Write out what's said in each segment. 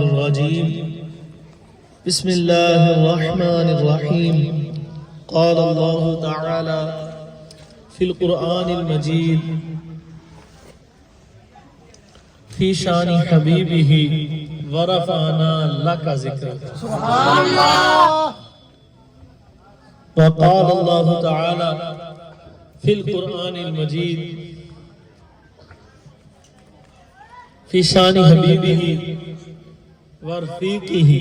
الرجيم بسم الله الرحمن الرحيم قال الله تعالى في القرآن المجيد في شان حبيبه ورفعنا لك ذكرك سبحان الله. وقال الله تعالى في القرآن المجيد في شان حبيبه ورفيقه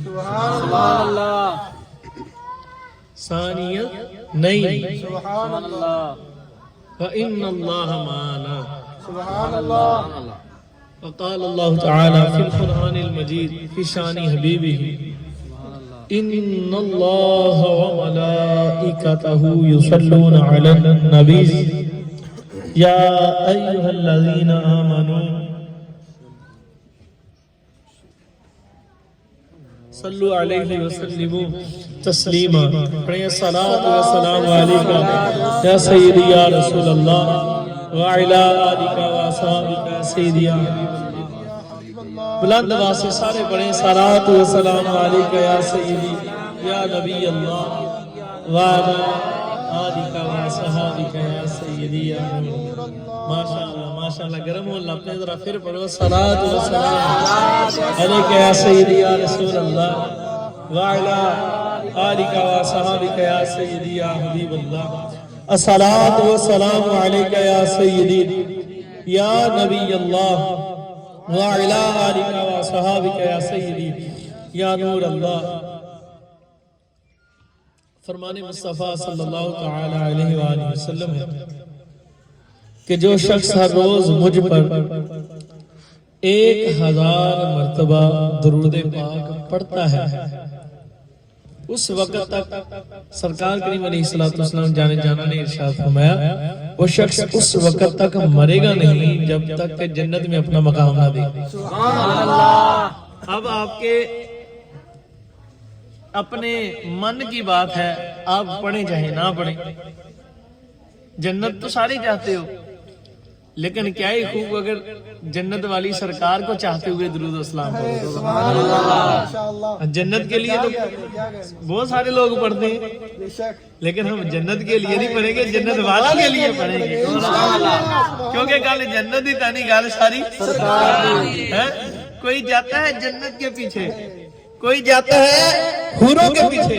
سبحان الله ثانية اثنين سبحان الله فإن الله معنا سبحان الله. وقال الله تعالى في القرآن المجيد في شان حبيبه إن الله وملائكته يصلون على النبي يا أيها الذين آمنوا صلو علیہ وسلم تسلیما. پڑھیں الصلاۃ والسلام علیکہ یا سیدی یا رسول اللہ وعلی آلک واصحابک یا سیدی یا بلند آواز سے سارے پڑھیں الصلاۃ والسلام علیکہ یا سیدی یا نبی اللہ وعلی آلک واصحابک یا سیدی یا ماشاءاللہ ماشاءاللہ. گرم ہو اللہ اپنے ذرا پھر پڑھو الصلاۃ والسلام علیکہ یا سیدی یا رسول اللہ وعلی آلک واصحابک یا سیدی یا حبیب اللہ. الصلاۃ والسلام علیکہ یا سیدی یا نبی اللہ وعلی آلک واصحابک یا سیدی یا نور اللہ. فرمان مصطفیٰ صلی اللہ تعالی علیہ وآلہ وسلم ہے کہ جو شخص ہر روز مجھ پر 1000 مرتبہ درود پاک پڑھتا ہے اس وقت تک سرکار کریم علیہ السلام جانے جانا نے ارشاد فرمایا وہ شخص اس وقت تک مرے گا نہیں جب تک کہ جنت میں اپنا مقام نہ دے. سبحان اللہ. اب آپ کے اپنے من کی بات ہے آپ پڑھیں چاہے نہ پڑھیں. جنت تو سارے چاہتے ہو لیکن کیا ہی خوب اگر جنت والی سرکار کو چاہتے ہوئے درود و سلام پڑھو. سبحان اللہ. جنت کے لیے تو بہت سارے لوگ پڑھتے ہیں لیکن ہم جنت کے لیے نہیں پڑھیں گے جنت والوں کے لیے پڑھیں گے کیونکہ گل جنت ہی تانی گل ساری ہے. کوئی جاتا ہے جنت کے پیچھے کوئی جاتا ہے حوروں کے پیچھے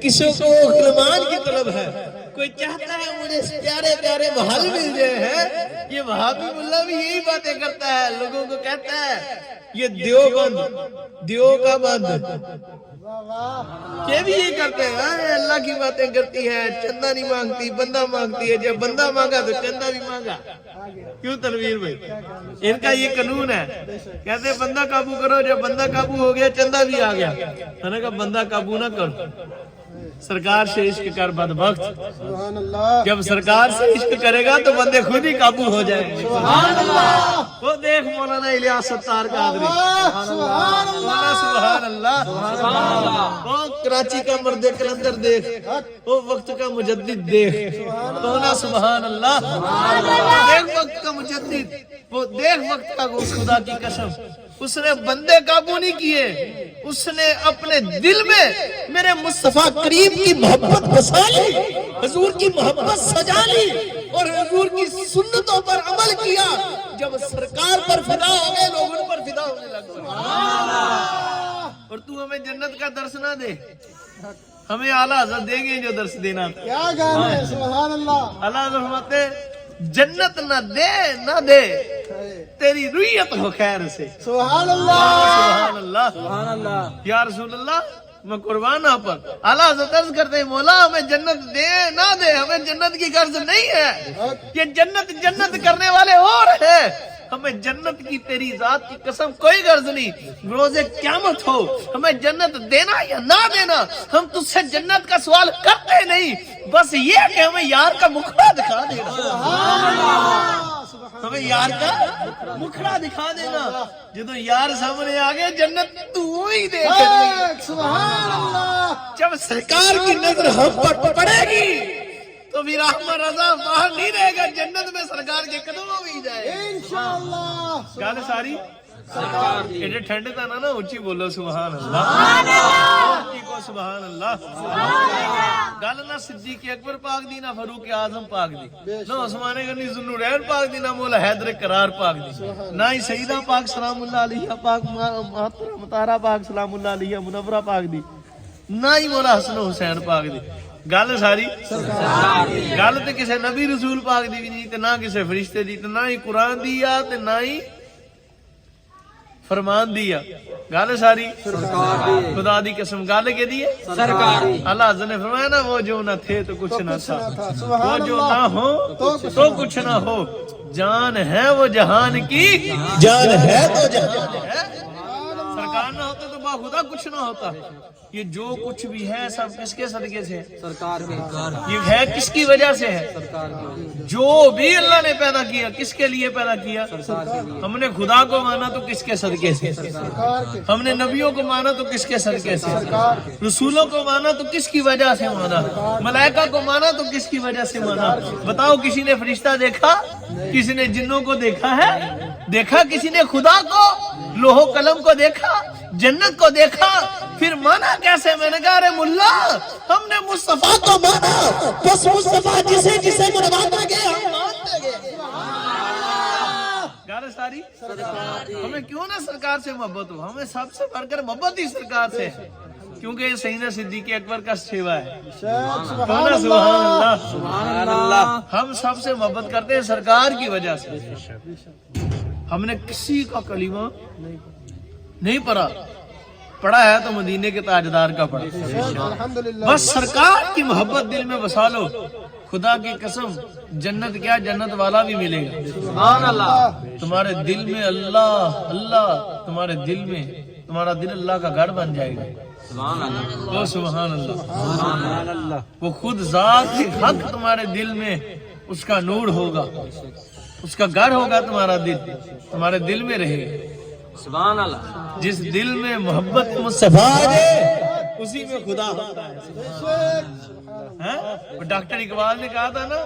کسی کو غلمان کی طلب ہے کوئی چاہتا ہے مجھے پیارے پیارے محل مل جائے ہیں. یہ وہابی ملا بھی یہی باتیں کرتا ہے لوگوں کو کہتا ہے یہ دیو کا بند یہ بھی یہ کرتے ہیں اللہ کی باتیں کرتی ہے چندہ نہیں مانگتی بندہ مانگتی ہے. جب بندہ مانگا تو چندہ بھی مانگا. کیوں تنویر بھائی ان کا یہ قانون ہے کہتے ہیں بندہ قابو کرو جب بندہ قابو ہو گیا چندہ بھی آ گیا. میں نے کہا بندہ قابو نہ کرو سرکار سے عشق کر بدبخت. جب سرکار سے عشق کرے گا تو بندے خود ہی قابو ہو جائیں گے. وہ دیکھ مولانا الیاس ستار قادری سبحان اللہ. وہ کراچی کا مرد کلندر دیکھ وہ وقت کا مجدد دیکھ مولانا سبحان اللہ. دیکھ وقت کا مجدد وہ دیکھ وقت کا اس خدا کی قسم اس نے بندے قابو نہیں کیے اس نے اپنے دل میں میرے مصطفیٰ کریم کی محبت بسا لی حضور کی محبت سجا لی اور حضور کی سنتوں پر عمل کیا. جب سرکار پر فدا ہو گئے لوگ ان پر فدا ہونے لگے. اور تو ہمیں جنت کا درس نہ دے ہمیں اعلیٰ حضرت دیں گے جو درس دینا تھا. کیا گانا ہے سبحان اللہ. اعلیٰ حضرت فرماتے جنت نہ دے نہ دے تیری رویت ہو خیر سے. سبحان اللہ سبحان اللہ سبحان اللہ. یا رسول اللہ میں قربان آپ پر. اعلیٰ حضرت عرض کرتے ہیں مولا ہمیں جنت دے نہ دے ہمیں جنت کی غرض نہیں ہے. یہ جنت کرنے والے اور ہیں ہمیں جنت کی تیری ذات کی قسم کوئی غرض نہیں. روز قیامت ہو ہمیں جنت دینا یا نہ دینا ہم تجھ سے جنت کا سوال کرتے نہیں بس یہ کہ ہمیں یار کا مکھڑا دکھا دینا. ہمیں یار کا مکھڑا دکھا دینا جدو یار سامنے آگے جنت تو ہی دیکھ. سبحان اللہ. جب سرکار کی نظر ہم پر پڑے گی تو پھر احمد رضا باہر نہیں رہے گا جنت میں سرکار کے قدموں میں ہی جائے انشاءاللہ. گل ساری ایڈے ٹھنڈے تھا نا اچھی بولو سبحان اللہ، اچھی کو سبحان اللہ۔ گل نہ صدیق اکبر پاک دی، نہ فاروق اعظم پاک دی، نہ عثمان غنی ذوالنورین پاک دی، نہ مولا حیدر کرار پاک دی، نہ ہی سیدہ پاک سلام اللہ علیہ پاک، مطہرہ پاک سلام اللہ علیہ منورہ پاک دی، نہ ہی مولا حسن و حسین پاک دی۔ گل ساری گل تے کسے نبی رسول پاک دی بھی نہیں، تے نہ کسے فرشتے دی، تے نہ ہی قرآن دی آ، تے نہ ہی فرمان دیا۔ گل ساری خدا دی قسم گل کے دی اللہ عز نے فرمایا نا، وہ جو نہ تھے تو کچھ نہ تھا، وہ جو نہ ہو تو کچھ نہ ہو، جان ہے وہ جہان کی جان ہے تو جہان ہے۔ سرکار نہ ہوتے تو باخدا کچھ نہ ہوتا۔ یہ جو کچھ بھی ہے سب کس کے صدقے سے ہے؟ سرکار کے۔ یہ ہے کس کی وجہ سے ہے؟ سرکار کی۔ جو بھی اللہ نے پیدا کیا کس کے لیے پیدا کیا؟ ہم نے خدا کو مانا تو کس کے صدقے سے؟ ہم نے نبیوں کو مانا تو کس کے صدقے سے؟ رسولوں کو مانا تو کس کی وجہ سے مانا؟ ملائکہ کو مانا تو کس کی وجہ سے مانا؟ بتاؤ، کسی نے فرشتہ دیکھا؟ کسی نے جنوں کو دیکھا ہے؟ دیکھا کسی نے خدا کو؟ لوح و قلم کو دیکھا؟ جنت کو دیکھا؟ پھر مانا کیسے؟ میں نے کہا ارے ملا، ہم نے مصطفیٰ کو مانا، بس مصطفیٰ جسے جسے منواتا گیا ہم مانتے گئے۔ گل ساری ہمیں کیوں نہ سرکار سے محبت ہو؟ ہمیں سب سے بڑھ کر محبت ہی سرکار سے، کیونکہ یہ سیدنا صدیق اکبر کا سیوا ہے۔ سبحان اللہ۔ ہم سب سے محبت کرتے ہیں سرکار کی وجہ سے۔ ہم نے کسی کا کلمہ نہیں پڑھا ہے تو مدینے کے تاجدار کا پڑھا، بس سرکار کی محبت دل میں بسا لو، خدا کی قسم جنت کیا جنت والا بھی ملے گا۔ سبحان اللہ۔ تمہارے دل میں اللہ اللہ، تمہارے دل میں تمہارا دل اللہ کا گھر بن جائے گا۔ سبحان اللہ، سبحان اللہ۔ وہ خود ذات حق تمہارے دل میں اس کا نور ہوگا، اس کا گھر ہوگا، تمہارا دل تمہارے دل میں رہے گا۔ سبحان اللہ۔ جس دل میں محبت مصطفیٰ ہے اسی میں خدا ہوتا ہے۔ ڈاکٹر اقبال نے کہا تھا نا،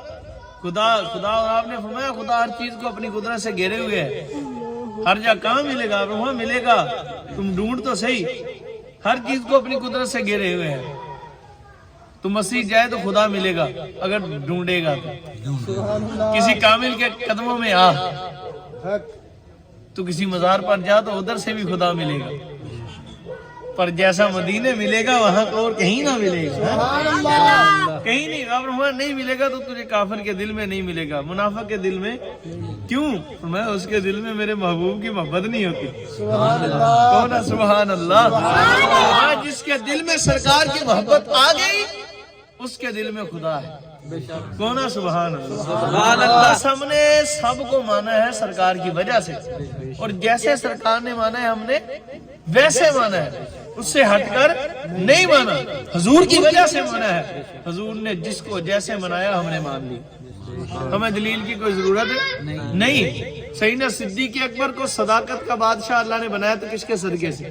خدا اور آپ نے فرمایا خدا ہر چیز کو اپنی قدرت سے گھیرے ہوئے ہے، ہر جگہ کہاں ملے گا؟ وہاں ملے گا، تم ڈھونڈ تو صحیح، ہر چیز کو اپنی قدرت سے گھیرے ہوئے ہے۔ تو مسیح جائے تو خدا ملے گا اگر ڈھونڈے گا تو۔ کسی کامل کے قدموں میں آ تو کسی مزار پر جا تو ادھر سے بھی خدا ملے گا، پر جیسا مدینے ملے گا وہاں اور کہیں نہ ملے گا، کہیں نہیں۔ اب وہاں نہیں ملے گا تو تجھے کافر کے دل میں نہیں ملے گا، منافق کے دل میں۔ کیوں؟ میں اس کے دل میں میرے محبوب کی محبت نہیں ہوتی۔ کون ہے؟ سبحان اللہ۔ جس کے دل میں سرکار کی محبت آ گئی اس کے دل میں خدا ہے۔ کون ہے؟ سبحان اللہ۔ ہم نے سب کو مانا ہے سرکار کی وجہ سے، اور جیسے سرکار نے مانا ہے ہم نے ویسے مانا ہے، اس سے ہٹ کر نہیں مانا، حضور کی وجہ سے مانا ہے۔ حضور نے جس کو جیسے منایا ہم نے مان لی، ہمیں دلیل کی کوئی ضرورت نہیں۔ سیدنا صدیق اکبر کو صداقت کا بادشاہ اللہ نے بنایا تو کس کے صدقے سے؟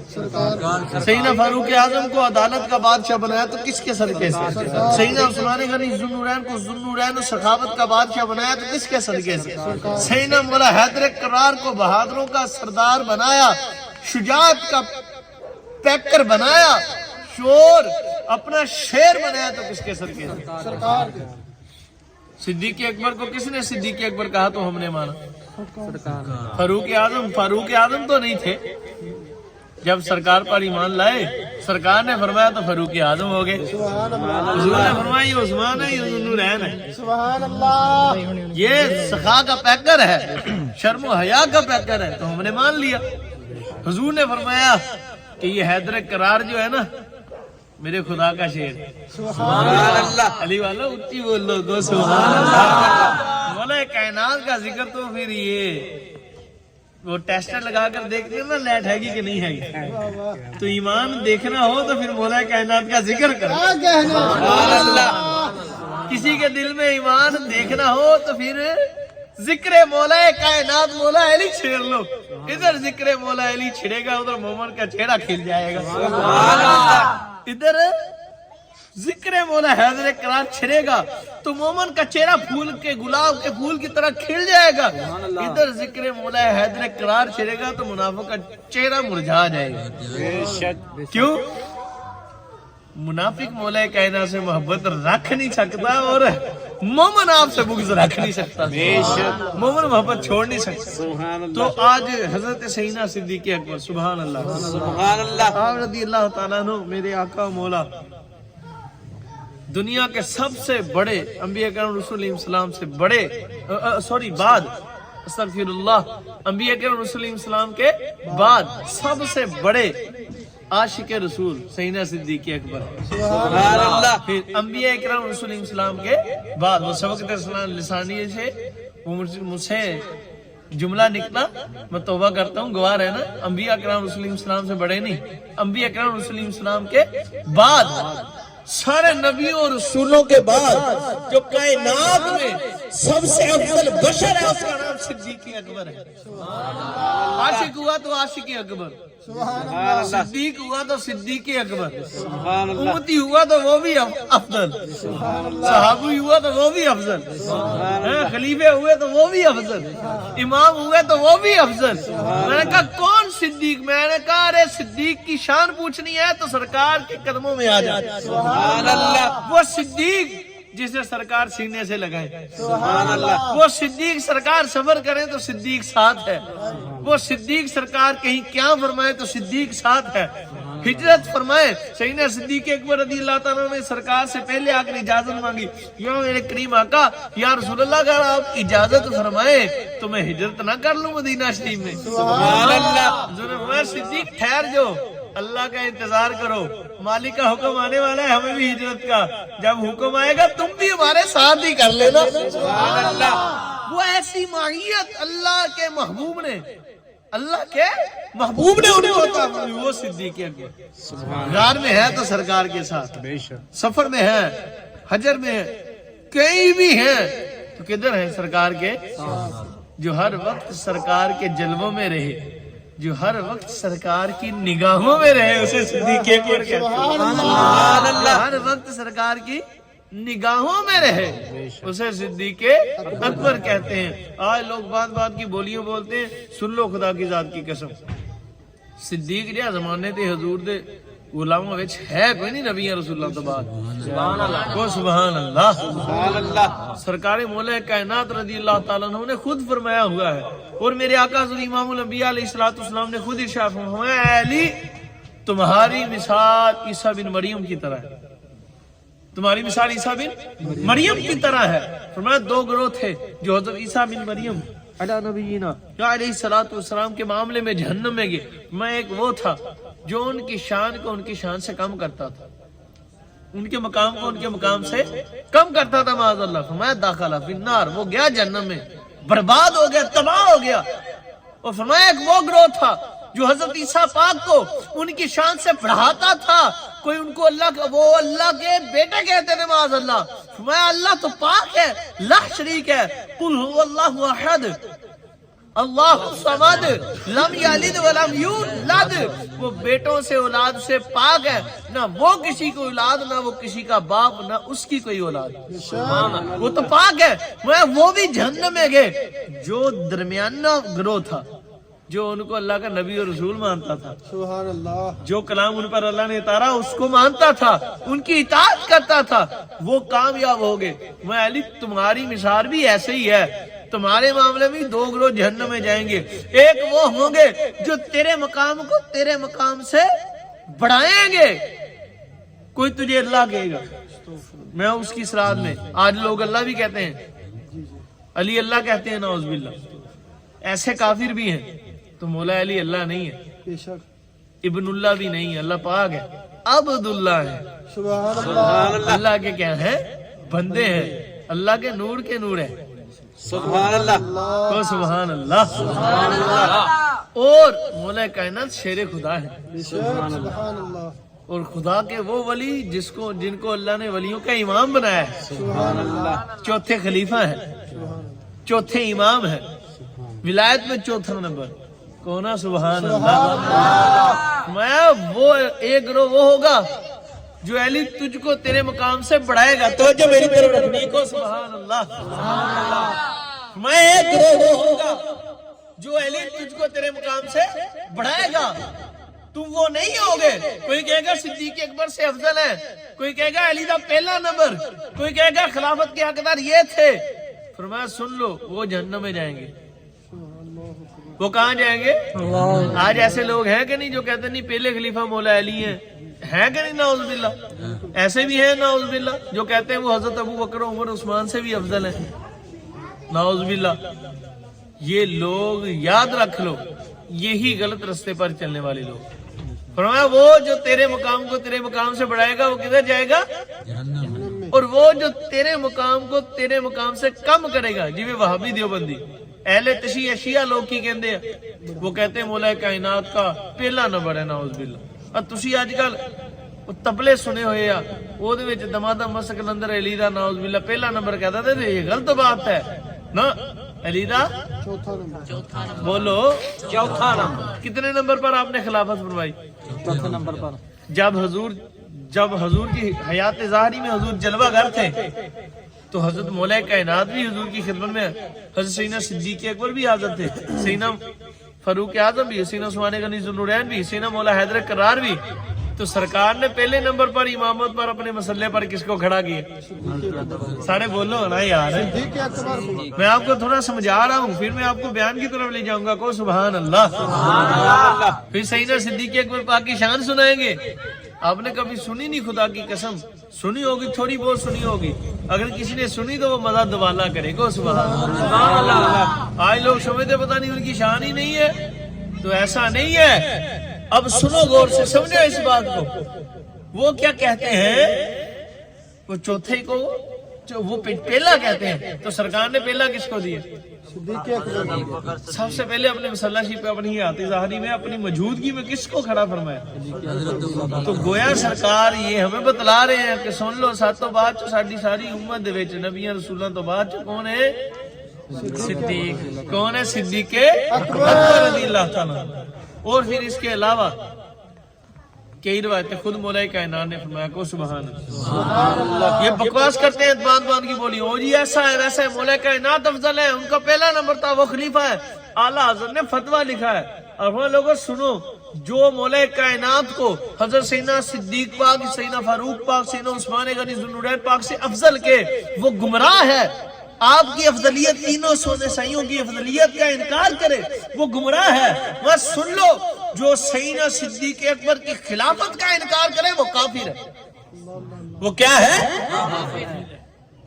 سیدنا فاروق اعظم کو عدالت کا بادشاہ بنایا تو کس کے صدقے سے؟ سیدنا عثمان غنی ذوالنورین کو ذوالنورین و سخاوت کا بادشاہ بنایا تو کس کے صدقے سے؟ سیدنا مولا حیدر کرار کو بہادروں کا سردار بنایا، شجاعت کا پیکر بنایا، شور اپنا شیر بنایا تو کس کے صدقے سے؟ صدیق اکبر کو کس نے صدیق اکبر کہا تو ہم نے مانا؟ فاروق اعظم تو نہیں تھے، جب سرکار پر ایمان لائے سرکار نے فرمایا تو فاروق اعظم ہو گئے۔ حضور نے فرمایا یہ عثمان ہے، یہ ذوالنورین ہے، یہ سخا کا پیکر ہے، شرم و حیا کا پیکر ہے، تو ہم نے مان لیا۔ حضور نے فرمایا کہ یہ حیدر کرار جو ہے نا میرے خدا کا شیر۔ سبحان اللہ۔ علی والا اچھی بول لو گو سبحان اللہ۔ مولا کائنات کا ذکر تو پھر یہ وہ ٹیسٹر لگا کر دیکھتے ہیں نا لائٹ ہے گی کہ نہیں ہے گی، تو ایمان دیکھنا ہو تو پھر مولا کائنات کا ذکر کرو۔ سبحان اللہ۔ کسی کے دل میں ایمان دیکھنا ہو تو پھر ذکر مولا کائنات مولا علی چھیڑ لو، ادھر ذکر مولا علی چھڑے گا ادھر مومن کا چہرہ کھل جائے گا۔ ادھر ذکر مولا حیدر کرار چھڑے گا تو مومن کا چہرہ پھول کے گلاب کے پھول کی طرح کھل جائے گا. ادھر ذکر مولا حیدر کرار چھڑے گا تو منافق کا چہرہ مرجھا جائے گا. کیوں؟ منافق مولا کائنات سے محبت رکھ نہیں سکتا اور مومن آپ سے بغض رکھ نہیں سکتا. مومن محبت چھوڑ نہیں سکتا. تو آج حضرت سیدنا صدیق اکبر سبحان اللہ سبحان اللہ آپ رضی اللہ تعالیٰ عنہ میرے آقا مولا دنیا کے سب سے بڑے انبیاء کرام رسول اللہ السلام سے بڑے بعد استغفر اللہ انبیاء کرام رسول اللہ السلام کے بعد سب سے بڑے عاشق رسول سیدنا صدیق اکبر سبحان اللہ پھر انبیاء کرام رسول اللہ السلام کے بعد وہ سبقت لسانی سے مجھ سے جملہ نکلا میں توبہ کرتا ہوں گواہ رہنا انبیاء کرام رسول اللہ السلام سے بڑے نہیں انبیاء کرام رسول اللہ السلام کے بعد سارے نبیوں اور رسولوں کے بعد جو کائنات میں سب سے افضل بشر ہے اس کا نام صدیق اکبر ہے. عاشق ہوا تو عاشق اکبر صدیق ہوا تو صدیق اکبر امتی ہوا تو وہ بھی افضل صحابی ہوا تو وہ بھی افضل خلیفے ہوئے تو وہ بھی افضل امام ہوئے تو وہ بھی افضل. میں نے کہا کون صدیق؟ میں نے کہا ارے صدیق کی شان پوچھنی ہے تو سرکار کے قدموں میں آ جائے. سبحان اللہ وہ صدیق جسے سرکار سینے سے لگائے. سبحان اللہ وہ صدیق سرکار صبر کریں تو صدیق ساتھ ہے. وہ صدیق سرکار کہیں کیا فرمائے تو صدیق ساتھ ہے. ہجرت فرمائے سیدنا صدیق اکبر رضی اللہ تعالیٰ نے سرکار سے پہلے آ کر اجازت مانگی یا میرے کریم آقا یا رسول اللہ اگر آپ اجازت فرمائے تو میں ہجرت نہ کر لوں مدینہ شریف میں. سبحان اللہ صدیق ٹھہر جو اللہ کا انتظار کرو مالک کا حکم آنے والا ہے ہمیں بھی ہجرت کا. جب حکم آئے گا تم بھی ہمارے ساتھ ہی کر لینا. سبحان اللہ وہ ایسی ماہیت اللہ کے محبوب نے ان کو عطا فرمائی. وہ صدیق اکبر غار میں ہے تو سرکار کے ساتھ سفر میں ہے حجر میں ہے کہیں بھی ہے تو کدھر ہے سرکار کے جو ہر وقت سرکار کے جلووں میں رہے جو ہر وقت سرکار کی نگاہوں میں رہے اسے صدیق اکبر کہتے ہیں. ہر وقت سرکار کی نگاہوں میں رہے اسے صدیق اکبر کہتے ہیں. آج لوگ بات بات کی بولیاں بولتے ہیں سن لو خدا کی ذات کی قسم صدیق جہاں زمانے تے حضور دے غلاموں وچ ہے کوئی نہیں نبی رسول اللہ تو بعد. سبحان اللہ کو سبحان اللہ سبحان اللہ سرکار مولا کائنات رضی اللہ تعالیٰ عنہ نے خود فرمایا ہوا ہے اور میرے آقا حضرت امام الانبیاء علیہ الصلوۃ والسلام نے خود ارشاد فرمایا اے علی تمہاری مثال عیسیٰ بن مریم کی طرح ہے. تمہاری مثال عیسیٰ بن مریم کی طرح ہے. فرمایا دو گروہ تھے جو حضرت عیسیٰ بن مریم علی نبینا علیہ الصلوۃ والسلام کے معاملے میں جہنم میں گئے. میں ایک وہ تھا جو ان کی شان کو ان کی شان سے کم کرتا تھا ان کے مقام کو ان کے مقام سے کم کرتا تھا معاذ اللہ. فرمایا داخلہ فی النار وہ گیا جہنم میں برباد ہو گیا تباہ ہو گیا. اور فرمایا ایک وہ گروہ تھا جو حضرت عیسیٰ پاک کو ان کی شان سے بڑھاتا تھا. کوئی ان کو وہ اللہ کے بیٹے کہتے تھے معاذ اللہ. فرمایا اللہ تو پاک ہے لا شریک ہے قل هو اللہ احد اللہ الصمد لم یلد ولم یولد. وہ بیٹوں سے اولاد سے پاک ہے نہ وہ کسی کو اولاد نہ وہ کسی کا باپ نہ اس کی کوئی اولاد. وہ تو پاک ہے. وہ بھی جہنم میں گئے. جو درمیانہ گروہ تھا جو ان کو اللہ کا نبی اور رسول مانتا تھا سبحان اللہ جو کلام ان پر اللہ نے اتارا اس کو مانتا تھا ان کی اطاعت کرتا تھا وہ کامیاب ہو گئے. میں علی تمہاری مثال بھی ایسے ہی ہے. تمہارے معاملے میں دو گروہ جہنم میں جائیں گے. ایک وہ ہوں گے جو تیرے مقام کو تیرے مقام سے بڑھائیں گے. کوئی تجھے اللہ کہے گا میں اس کی صراط میں. آج لوگ اللہ بھی کہتے ہیں علی اللہ کہتے ہیں نعوذ باللہ. ایسے کافر بھی ہیں. تو مولا علی اللہ نہیں ہے بے شک ابن اللہ بھی نہیں ہے اللہ پاک ہے عبد اللہ ہے. سبحان اللہ اللہ کے کیا ہے بندے ہیں اللہ کے نور ہے. سبحان اللہ سبحان اللہ. اور مولا کائنات شیر خدا ہے بے شک سبحان اللہ اور خدا کے وہ ولی جن کو اللہ نے ولیوں کا امام بنایا ہے. سبحان اللہ چوتھے خلیفہ ہے چوتھے امام ہے ولایت میں چوتھا نمبر کونا. سبحان اللہ. میں وہ ایک گروہ وہ ہوگا جو علی تجھ کو تیرے مقام سے بڑھائے گا. توجہ میری طرف رکھنی کو. سبحان اللہ. میں ایک گروہ ہوگا جو علی تجھ کو تیرے مقام سے بڑھائے گا. تم وہ نہیں ہوگے. کوئی کہے گا صدیق اکبر سے افضل ہے, کوئی کہے گا علی دا پہلا نمبر, کوئی کہے گا خلافت کے حقدار یہ تھے. فرمایا سن لو, وہ جہنم میں جائیں گے. وہ کہاں جائیں گے؟ آج ایسے لوگ ہیں کہ نہیں جو کہتے نہیں پہلے خلیفہ مولا علی ہیں, ہے کہ نہیں؟ نعوذ باللہ. ایسے بھی ہیں نعوذ باللہ جو کہتے ہیں وہ حضرت ابو بکر عمر عثمان سے بھی افضل ہیں. نعوذ باللہ. یہ لوگ یاد رکھ لو, یہی غلط رستے پر چلنے والے لوگ. فرمایا وہ جو تیرے مقام کو تیرے مقام سے بڑھائے گا وہ کدھر جائے گا؟ اور وہ جو تیرے مقام کو تیرے مقام سے کم کرے گا, جی وہابی دیوبندی اہل تشیع اشیاء لوگ کی کہندے ہیں, وہ کہتے ہیں مولا کائنات کا پہلا نمبر ہے. نعوذ باللہ. اور تسی آج کل تبلے سنے ہوئے آ وہ دے وچ دمادم مسک اندر علی دا نعوذ باللہ پہلا نمبر کہتا تھا. یہ غلط بات ہے نا. علی دا چوتھا نمبر. بولو چوتھا نمبر. کتنے نمبر پر آپ نے خلافت فرمائی؟ چوتھے نمبر پر. جب حضور کی حیات ظاہری میں حضور جلوہ گر تھے تو حضرت مولا کائنات بھی حضور کی خدمت میں, حضرت سیدنا صدیق اکبر بھی حاضر تھے, سیدنا فاروق اعظم بھی, سیدنا عثمان غنی ذوالنورین بھی, سیدنا مولا حیدر کرار بھی. تو سرکار نے پہلے نمبر پر امامت پر اپنے مسئلے پر کس کو کھڑا کیا؟ سارے بولو نا یار. صدیق اکبر. میں آپ کو تھوڑا سمجھا رہا ہوں, پھر میں آپ کو بیان کی طرف لے جاؤں گا. کو سبحان اللہ. پھر سیدنا صدیق اکبر پاک کی شان سنائیں گے. آپ نے کبھی سنی نہیں, خدا کی قسم سنی ہوگی, تھوڑی بہت سنی ہوگی. اگر کسی نے سنی تو وہ مزہ دوبالا کرے گا. سبحان اللہ. آج لوگ سمجھتے پتہ نہیں ان کی شان ہی نہیں ہے, تو ایسا نہیں ہے. اب سنو غور سے, سمجھو اس بات کو. وہ کیا کہتے ہیں, وہ چوتھے کو وہ پہلا کہتے ہیں. تو سرکار نے پہلا کس کو دیا؟ صدیق اکبر. سب سے پہلے اپنے مسلح شریف پہ اپنی حیات ظاہری میں اپنی موجودگی میں کس کو کھڑا فرمایا؟ تو گویا سرکار یہ ہمیں بتلا رہے ہیں کہ سن لو, ساتوں بعد چ ساری امت دے وچ نبیاں رسولاں تو بعد چ کون ہے؟ صدیق. کون ہے؟ صدیق اکبر رضی اللہ تعالیٰ. اور پھر اس کے علاوہ کئی روایتیں خود مولا کائنات نے فرمایا. کو سبحان اللہ. یہ بکواس کرتے ہیں باندھ کی بولی, او جی ایسا ہے ویسا ہے, مولا کائنات افضل ہے, ان کا پہلا نمبر تھا, وہ خلیفہ ہے. اعلیٰ حضرت نے فتویٰ لکھا ہے. اور وہ لوگوں سنو, جو مولا کائنات کو حضرت سیدنا صدیق پاک, سیدنا فاروق پاک, سیدنا عثمان غنی ذوالنورین پاک سے افضل کے, وہ گمراہ ہے. آپ کی افضلیت, تینوں سونے سائیوں کی افضلیت کا انکار کرے, وہ گمراہ ہے. بس سن لو, جو سیدنا صدیق اکبر کی خلافت کا انکار کرے وہ کافر ہے. وہ کیا ہے؟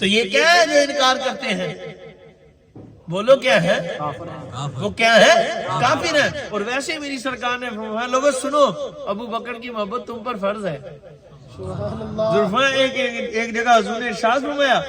تو یہ کیا ہے جو انکار کرتے ہیں؟ بولو کیا ہے؟ وہ کیا ہے؟ کافر ہے. اور ویسے میری سرکار نے فرمایا, لوگوں سنو, ابو بکر کی محبت تم پر فرض ہے. ایک جگہ حضور نے ارشاد فرمایا,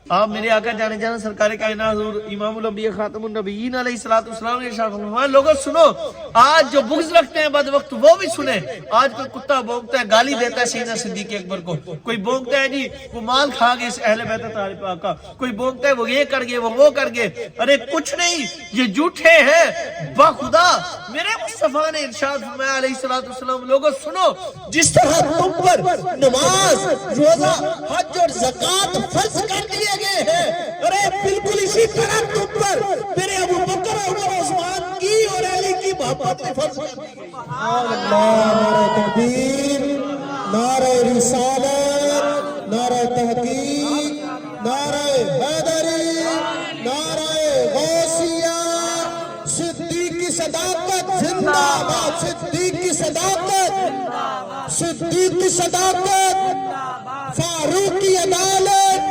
آپ میرے آقا جانے جانا سرکار کائنات حضور امام الانبیاء خاتم النبیین علیہ الصلوۃ والسلام نے ارشاد فرمایا, لوگوں سنو, آج جو بغض رکھتے ہیں بد وقت وہ بھی سنیں. آج کوئی کتا بھونکتا ہے, گالی دیتا ہے سیدنا صدیق اکبر کو, کوئی بھونکتا ہے جی وہ مال کھا گئے اہل بیت طاہر پاک کا, کوئی بھونکتا ہے وہ یہ کر گئے وہ کر گئے. ارے کچھ نہیں, یہ جھوٹے ہیں باخدا. میرے مصطفیٰ نے ارشاد فرمایا علیہ الصلوۃ والسلام, لوگوں سنو, جس طرح تم پر نماز, روزہ, حج اور زکات فرض کر دیے گئے ہیں, ارے بالکل اسی طرح تم پر میرے ابو بکر عمر عثمان کی اور علی کی محبت میں فرض کر دی. نعرہ تکبیر, نعرہ رسالت, نعرہ تحقیق, نعرہ حیدری, نعرہ غوثیہ. صدیق کی صداقت زندہ باد, صدیق کی صداقت, صدیق کی صداقت, فاروق کی عدالت,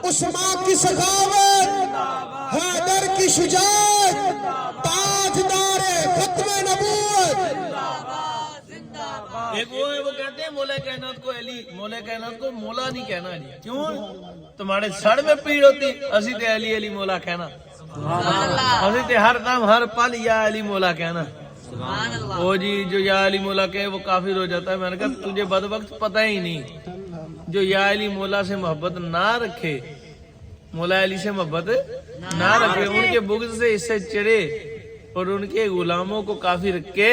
عثمان کی سخاوت, حیدر کی شجاعت, تاجدار ختم نبوت. ایک وہ ہے, وہ کہتے ہیں مولا کائنات کو علی, مولا کائنات کو مولا نہیں کہنا علی. کیوں؟ تمہارے سر میں پیڑ ہوتی, اسی تے علی علی مولا کہنا, اسی تے ہر دم ہر پل یا علی مولا کہنا. وہ جی جو یا علی مولا کہے وہ کافر ہو جاتا ہے. میں نے کہا تجھے بد وقت پتہ ہی نہیں, جو یا علی مولا سے محبت نہ رکھے, مولا علی سے محبت نہ رکھے, ان کے بغض سے اس سے چڑھے اور ان کے غلاموں کو کافر کے,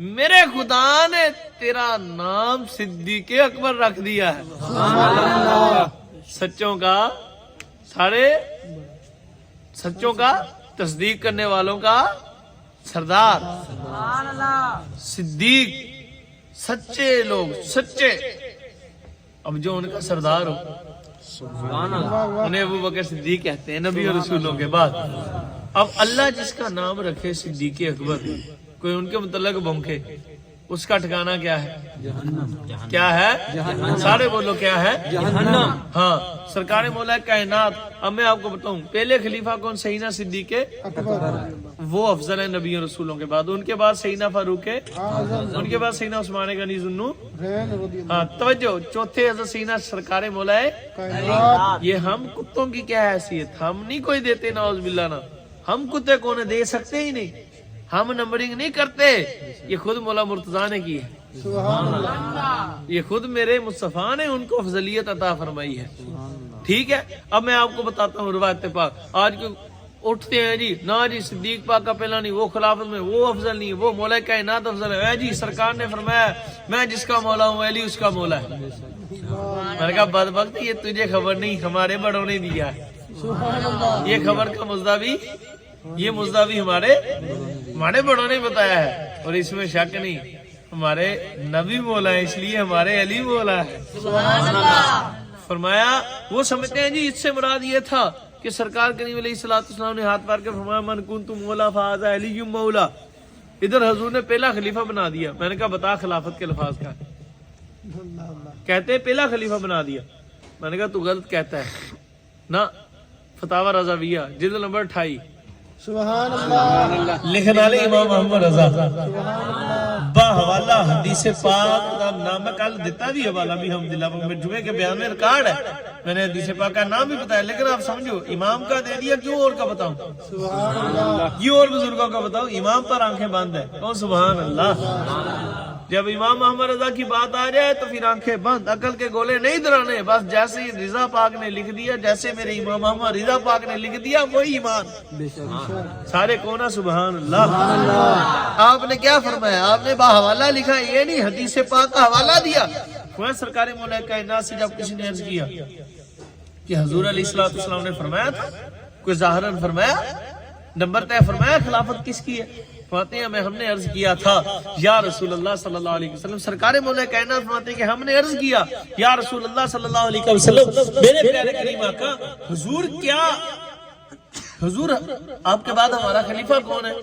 میرے خدا نے تیرا نام صدیق اکبر رکھ دیا ہے، سچوں کا، سارے سچوں کا تصدیق کرنے والوں کا سردار، صدیق، سچے لوگ، سچے۔ اب جو ان کا سردار ہو انہیں ابو بکر صدیق کہتے ہیں نبی اور رسولوں کے بعد۔ اب اللہ جس کا نام رکھے صدیق اکبر، کوئی ان کے متعلق بھونکے، اس کا ٹھکانہ کیا ہے؟ کیا ہے؟ سارے بولو کیا ہے؟ جہنم۔ ہاں، سرکار مولا کائنات۔ اب میں آپ کو بتاؤں پہلے خلیفہ کون؟ سیدنا صدیق اکبر، وہ افضل ہے نبی اور رسولوں کے بعد۔ ان کے بعد سیدنا فاروق، ان کے بعد سیدنا عثمان غنی ذوالنور۔ ہاں توجہ، چوتھے حضرت سیدنا سرکار مولا کائنات۔ یہ ہم کتوں کی کیا حیثیت؟ ہم نہیں کوئی دیتے، نعوذ باللہ نا، ہم کتے کو انہیں دے سکتے ہی نہیں، ہم نمبرنگ نہیں کرتے، یہ خود مولا مرتضیٰ نے کی ہے، یہ خود میرے مصطفیٰ نے ان کو افضلیت عطا فرمائی ہے۔ ٹھیک ہے، اب میں آپ کو بتاتا ہوں روایت پاک۔ آج کو اٹھتے ہیں جی نا جی صدیق پاک کا پہلا نہیں، وہ خلافت میں وہ افضل نہیں، وہ مولا کائنات افضل ہے۔ جی سرکار نے فرمایا میں جس کا مولا ہوں علی اس کا مولا ہے۔ میں نے کہا بدبخت، یہ تجھے خبر نہیں، ہمارے بڑوں نے دیا ہے یہ خبر کا مزدہ بھی ہمارے بڑوں نے بتایا ہے، اور اس میں شک نہیں، ہمارے نبی مولا ہے، اس لیے ہمارے علی مولا ہے۔ فرمایا وہ سمجھتے ہیں جی اس سے مراد یہ تھا کہ سرکار کریم علیہ الصلوۃ والسلام نے ہاتھ پار کے فرمایا من کنت مولا فہذا علی مولا، ادھر حضور نے پہلا خلیفہ بنا دیا۔ میں نے کہا بتا خلافت کے الفاظ کا، کہتے پہلا خلیفہ بنا دیا۔ میں نے کہا تو غلط کہتا ہے نا، فتاوی رضویہ جلد نمبر 28 سبحان اللہ، لکھنے والے امام محمد رضا با حوالہ حدیث پاک کا نام میں کل دیتا بھی حوالہ بھی الحمدللہ، جمعے کے بیان میں ریکارڈ ہے، میں نے حدیث پاک کا نام بھی بتایا، لیکن آپ سمجھو امام کا دے دیا، کیوں اور کا بتاؤں؟ سبحان اللہ، یہ اور بزرگوں کا بتاؤ، امام پر آنکھیں بند ہے۔ او سبحان اللہ، جب امام محمد رضا کی بات آ جائے تو پھر آنکھیں بند، عقل کے گولے نہیں درانے، بس جیسے رضا پاک نے لکھ دیا، جیسے میرے امام محمد رضا پاک نے لکھ دیا وہی ایمان۔ سارے کونا سبحان اللہ۔ آپ نے کیا فرمایا؟ آپ نے باحوالہ لکھا، یہ نہیں حدیث پاک کا حوالہ دیا۔ وہ سرکار مولا کائنات سے جب کسی نے عرض کیا کہ حضور علیہ الصلوۃ والسلام نے فرمایا تھا، کوئی ظاہراً فرمایا، نمبر طے فرمایا، خلافت کس کی ہے؟ فرماتے ہیں ہم نے عرض کیا تھا یا رسول اللہ صلی اللہ علیہ وسلم۔ سرکار مولا کائنات فرماتے ہیں کہ ہم نے عرض کیا یا رسول اللہ صلی اللہ علیہ وسلم، میرے پیارے کریم آقا حضور کیا، حضور آپ کے بعد ہمارا خلیفہ کون ہے؟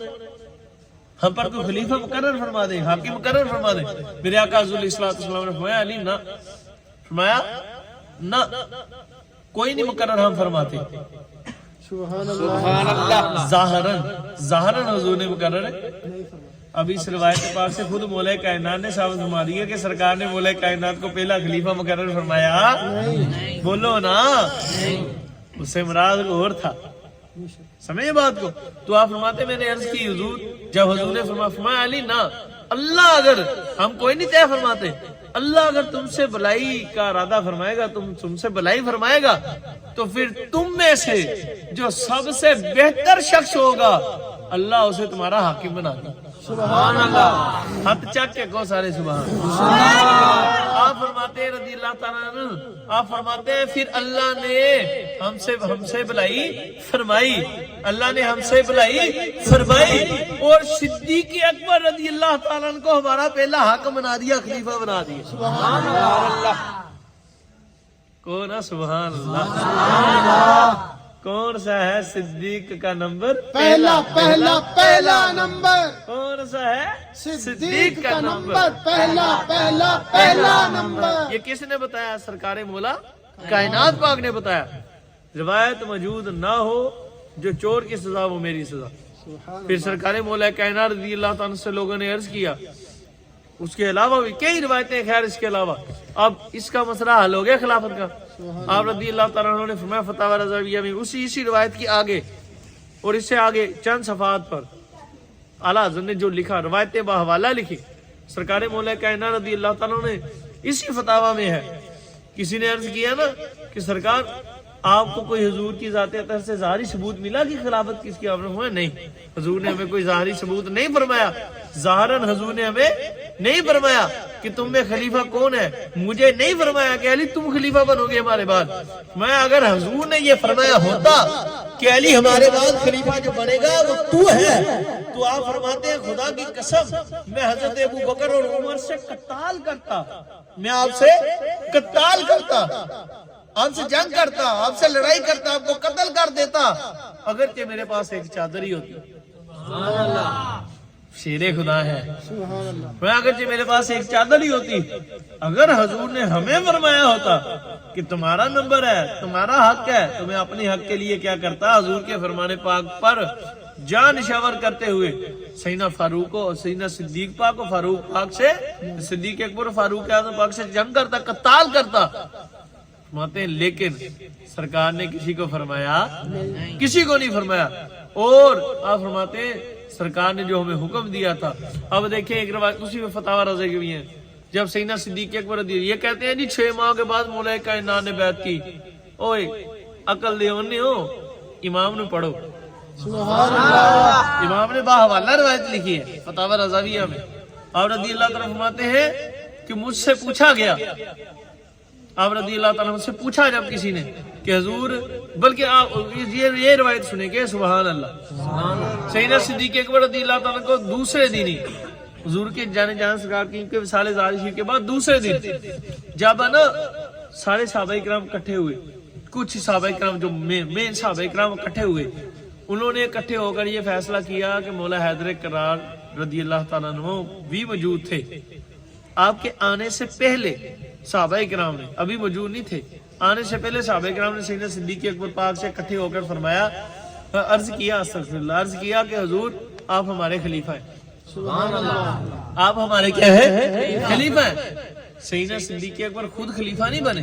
ہم پر کوئی خلیفہ مقرر فرما دیں، حاکم مقرر فرما دیں۔ میرے آقا حضور علیہ السلام نے فرمایا علی نہ، فرمایا نہ، کوئی نہیں مقرر ہم فرماتے، سبحان اللہ، ظاہراً حضور نے مقرر ہے۔ اب اس روایت پاک سے خود مولا کائنات نے ثابت فرما دیا کہ سرکار نے مولا کائنات کو پہلا خلیفہ مقرر فرمایا، بولو نا، اس سے مراد اور تھا، سمجھے بات کو؟ تو آپ فرماتے میں نے عرض کی حضور، جب حضور نے فرمایا علی نہ، اللہ اگر، ہم کوئی نہیں طے فرماتے، اللہ اگر تم سے بلائی کا ارادہ فرمائے گا، تم سے بلائی فرمائے گا، تو پھر تم میں سے جو سب سے بہتر شخص ہوگا اللہ اسے تمہارا حاکم بنا دے۔ سبحان اللہ، ہاتھ چک کے کو سارے سبحان اللہ۔ آپ فرماتے ہیں رضی اللہ تعالیٰ عنہ، آپ فرماتے ہیں پھر اللہ نے ہم سے بلائی فرمائی، اللہ نے ہم سے بلائی فرمائی، اور صدیق اکبر رضی اللہ تعالیٰ عنہ کو ہمارا پہلا حاکم بنا دیا، خلیفہ بنا دیا۔ سبحان اللہ، کون ہے؟ سبحان اللہ۔ کون سا ہے صدیق کا نمبر؟ پہلا نمبر، کون سا ہے؟ صدیق کا نمبر، پہلا نمبر۔ یہ کس نے بتایا؟ سرکار مولا کائنات پاک نے بتایا۔ روایت موجود نہ ہو جو چور کی سزا وہ میری سزا۔ پھر سرکار مولا کائنات رضی اللہ تعالیٰ سے لوگوں نے عرض کیا، اس کے علاوہ بھی کئی روایتیں، خیر اس کے علاوہ اب اس کا مسئلہ حل ہو گیا خلافت کا۔ آپ رضی اللہ تعالیٰ عنہ نے فرمایا فتاوی رضویہ میں اسی روایت کی آگے اور اس سے آگے چند صفحات پر اعلیٰ حضرت نے جو لکھا، روایتیں باحوالہ لکھی، سرکار مولا کائنات رضی اللہ تعالیٰ نے اسی فتاوی میں ہے۔ کسی نے عرض کیا نا کہ سرکار آپ کو کوئی حضور کی ذات اطہر سے ظاہری ثبوت ملا کہ خلافت کس کی آپ نے ہوا؟ نہیں، حضور نے ہمیں کوئی ظاہری ثبوت نہیں فرمایا، ظاہراً حضور نے ہمیں نہیں فرمایا کہ تم میں خلیفہ کون ہے، مجھے نہیں فرمایا کہ علی تم خلیفہ بنو گے ہمارے بعد۔ میں اگر حضور نے یہ فرمایا ہوتا کہ علی ہمارے بعد خلیفہ جو بنے گا وہ تو ہے، تو آپ فرماتے ہیں خدا کی قسم میں حضرت ابو بکر اور عمر سے قتال کرتا، میں آپ سے قتال کرتا، آپ سے جنگ کرتا، آپ سے لڑائی کرتا، آپ کو قتل کر دیتا اگرچہ میرے پاس ایک چادر ہی ہوتی۔ شیر خدا ہے، میں اگرچہ میرے پاس ایک چادر ہی ہوتی، اگر حضور نے ہمیں فرمایا ہوتا کہ تمہارا نمبر ہے، تمہارا حق ہے، تو میں اپنے حق کے لیے کیا کرتا؟ حضور کے فرمان پاک پر جان نشاور کرتے ہوئے سیدنا فاروق اور سیدنا صدیق پاک کو فاروق پاک سے صدیق اکبر فاروق اعظم پاک سے جنگ کرتا، قتال کرتا۔ فرماتے ہیں لیکن سرکار نے کسی کو فرمایا؟ کسی کو نہیں فرمایا۔ اور آپ فرماتے ہیں سرکار نے جو ہمیں حکم دیا تھا۔ اب دیکھیں ایک روایت اسی میں فتاوی رضا کی بھی ہے، جب سیدنا صدیق اکبر یہ کہتے ہیں جی 6 ماہ کے بعد مولا کائنات نے بیعت کی، اوئے عقل دے ہونے ہو، امام نے پڑھو۔ امام نے باحوالہ روایت لکھی ہے فتاوی رضاویہ میں، آپ رضی اللہ تعالیٰ فرماتے ہیں کہ مجھ سے پوچھا گیا، آپ رضی اللہ تعالیٰ سے پوچھا جب کسی نے کہ حضور، بلکہ آپ یہ روایت سنیں گے سبحان اللہ، سیدنا صدیق اکبر رضی اللہ تعالیٰ کو دوسرے دن ہی حضور کے جانے سرکار کی کے وصال ظاہری شریف کے بعد دوسرے دن جب نا سارے صحابہ کرام اکٹھے ہوئے، کچھ صحابہ کرام جو مین صحابہ کرام اکٹھے ہوئے، انہوں نے اکٹھے ہو کر یہ فیصلہ کیا کہ مولا حیدر کرار رضی اللہ تعالیٰ عنہ بھی موجود تھے، آپ کے آنے سے پہلے صحابہ کرام نے ابھی موجود نہیں تھے، آنے سے پہلے صحابہ کرام نے سیدنا صدیق اکبر پاک سے اکٹھے ہو کر فرمایا، عرض کیا استغفر اللہ، عرض کیا کہ حضور آپ ہمارے خلیفہ ہیں، سبحان اللہ، آپ ہمارے کیا ہے؟ خلیفہ ہیں۔ سیدنا صدیق اکبر خود خلیفہ نہیں بنے،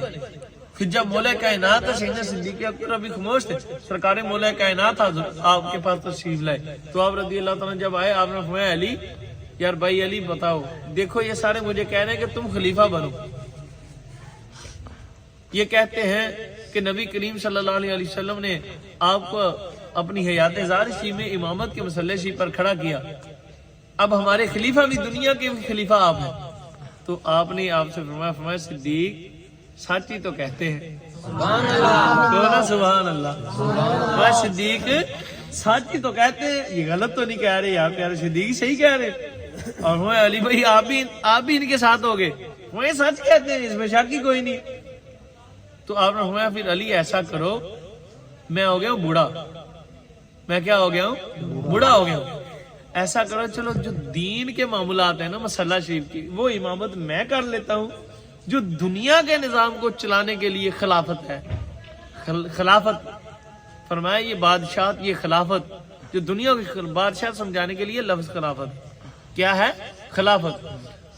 پھر جب مولا کائنات سیدنا صدیق اکبر ابھی خاموش تھے، سرکار مولا کائنات آپ کے پاس تشریف لائے، تو آپ رضی اللہ تعالیٰ جب آئے آپ نے فرمایا علی، یار بھائی علی بتاؤ، دیکھو یہ سارے مجھے کہہ رہے ہیں کہ تم خلیفہ بنو، یہ کہتے ہیں کہ نبی کریم صلی اللہ علیہ وسلم نے آپ کو اپنی حیات ظاہری میں امامت کے مسلح شریف پر کھڑا کیا، اب ہمارے خلیفہ بھی دنیا کے خلیفہ آپ ہیں، تو آپ نے آپ سے فرمایا صدیق سچ ہی تو کہتے ہیں، سبحان اللہ، سبحان اللہ، میں صدیق سچ ہی تو کہتے ہیں، یہ غلط تو نہیں کہہ رہے، آپ کہہ رہے صدیق صحیح کہہ رہے، اور وہ علی بھائی آپ بھی ان کے ساتھ ہو گئے، وہ سچ کہتے ہیں، اس میں شک ہی کوئی نہیں۔ تو آپ نے فرمایا پھر علی ایسا کرو، میں ہو گیا ہوں بوڑھا، میں کیا ہو گیا ہوں؟ بوڑھا ہو گیا ہوں، ایسا کرو چلو جو دین کے معاملات ہیں نا مسلح شریف کی، وہ امامت میں کر لیتا ہوں، جو دنیا کے نظام کو چلانے کے لیے خلافت ہے، خلافت فرمایا یہ بادشاہت، یہ خلافت جو دنیا کی بادشاہ سمجھانے کے لیے لفظ خلافت کیا ہے؟ خلافت،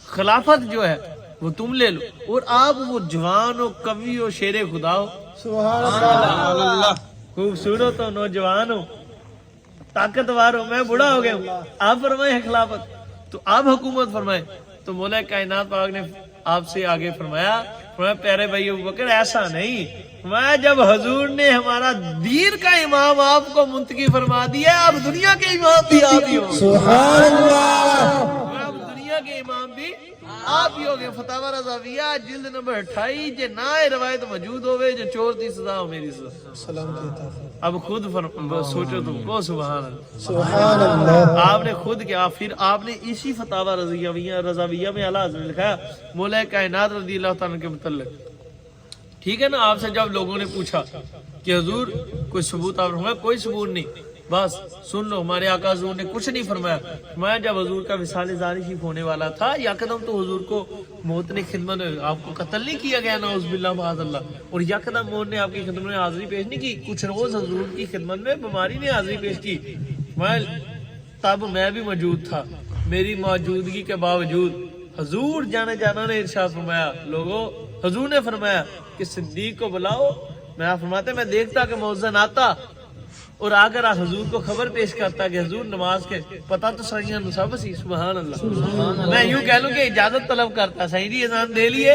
خلافت جو ہے وہ تم لے لو، اور آپ وہ جوان ہو، قوی ہو، شیر خدا ہو، سبحان اللہ، خوبصورت ہو، نوجوان ہو، طاقتور ہو، میں بوڑھا ہو گیا ہوں، آپ فرمائیں خلافت، تو آپ حکومت فرمائیں۔ تو مولا کائنات پاک نے آپ سے آگے فرمایا پیارے بھائی ابو بکر ایسا نہیں، میں جب حضور نے ہمارا دین کا امام آپ کو منتخب فرما دیا، اب دنیا کے امام بھی آپ ہی ہو، سبحان اللہ، اب دنیا کے امام بھی آپ ہی ہو گئے۔ فتاوی رضاویہ جلد نمبر 28 جے نہ روایت موجود ہوئے جو چور دی سزا ہو میری سزا، اب خود سوچو تم کو، سبحان اللہ، سبحان اللہ، آپ نے خود کیا، پھر آپ نے اسی فتاوی رضاویہ میں اعلیٰ حضرت نے لکھا مولا کائنات رضی اللہ تعالیٰ کے متعلق، ٹھیک ہے نا، آپ سے جب لوگوں نے پوچھا کہ حضور کوئی ثبوت، آپ نے فرمایا کوئی ثبوت نہیں، بس سن لو، ہمارے آقا حضور نے کچھ نہیں فرمایا۔ فرمایا جب حضور کا وصال ظاہری شریف ہونے والا تھا، یکدم تو حضور کو موت نے خدمت، آپ کو قتل نہیں کیا گیا نعوذ باللہ معاذ اللہ، اور یکدم موت نے آپ کی خدمت میں حاضری پیش نہیں کی، کچھ روز حضور کی خدمت میں بیماری نے حاضری پیش کی، تب میں بھی موجود تھا، میری موجودگی کے باوجود حضور جانے جانا نے ارشاد فرمایا، لوگوں حضور نے فرمایا کہ صدیق کو بلاؤ، میں فرماتے میں دیکھتا کہ مؤذن آتا اور آگر حضور کو خبر پیش کرتا کہ حضور نماز کے پتہ تو سائیاں نصاب سی، سبحان اللہ، میں یوں کہہ لوں کہ اجازت طلب کرتا، صحیح جی اذان دے لیے،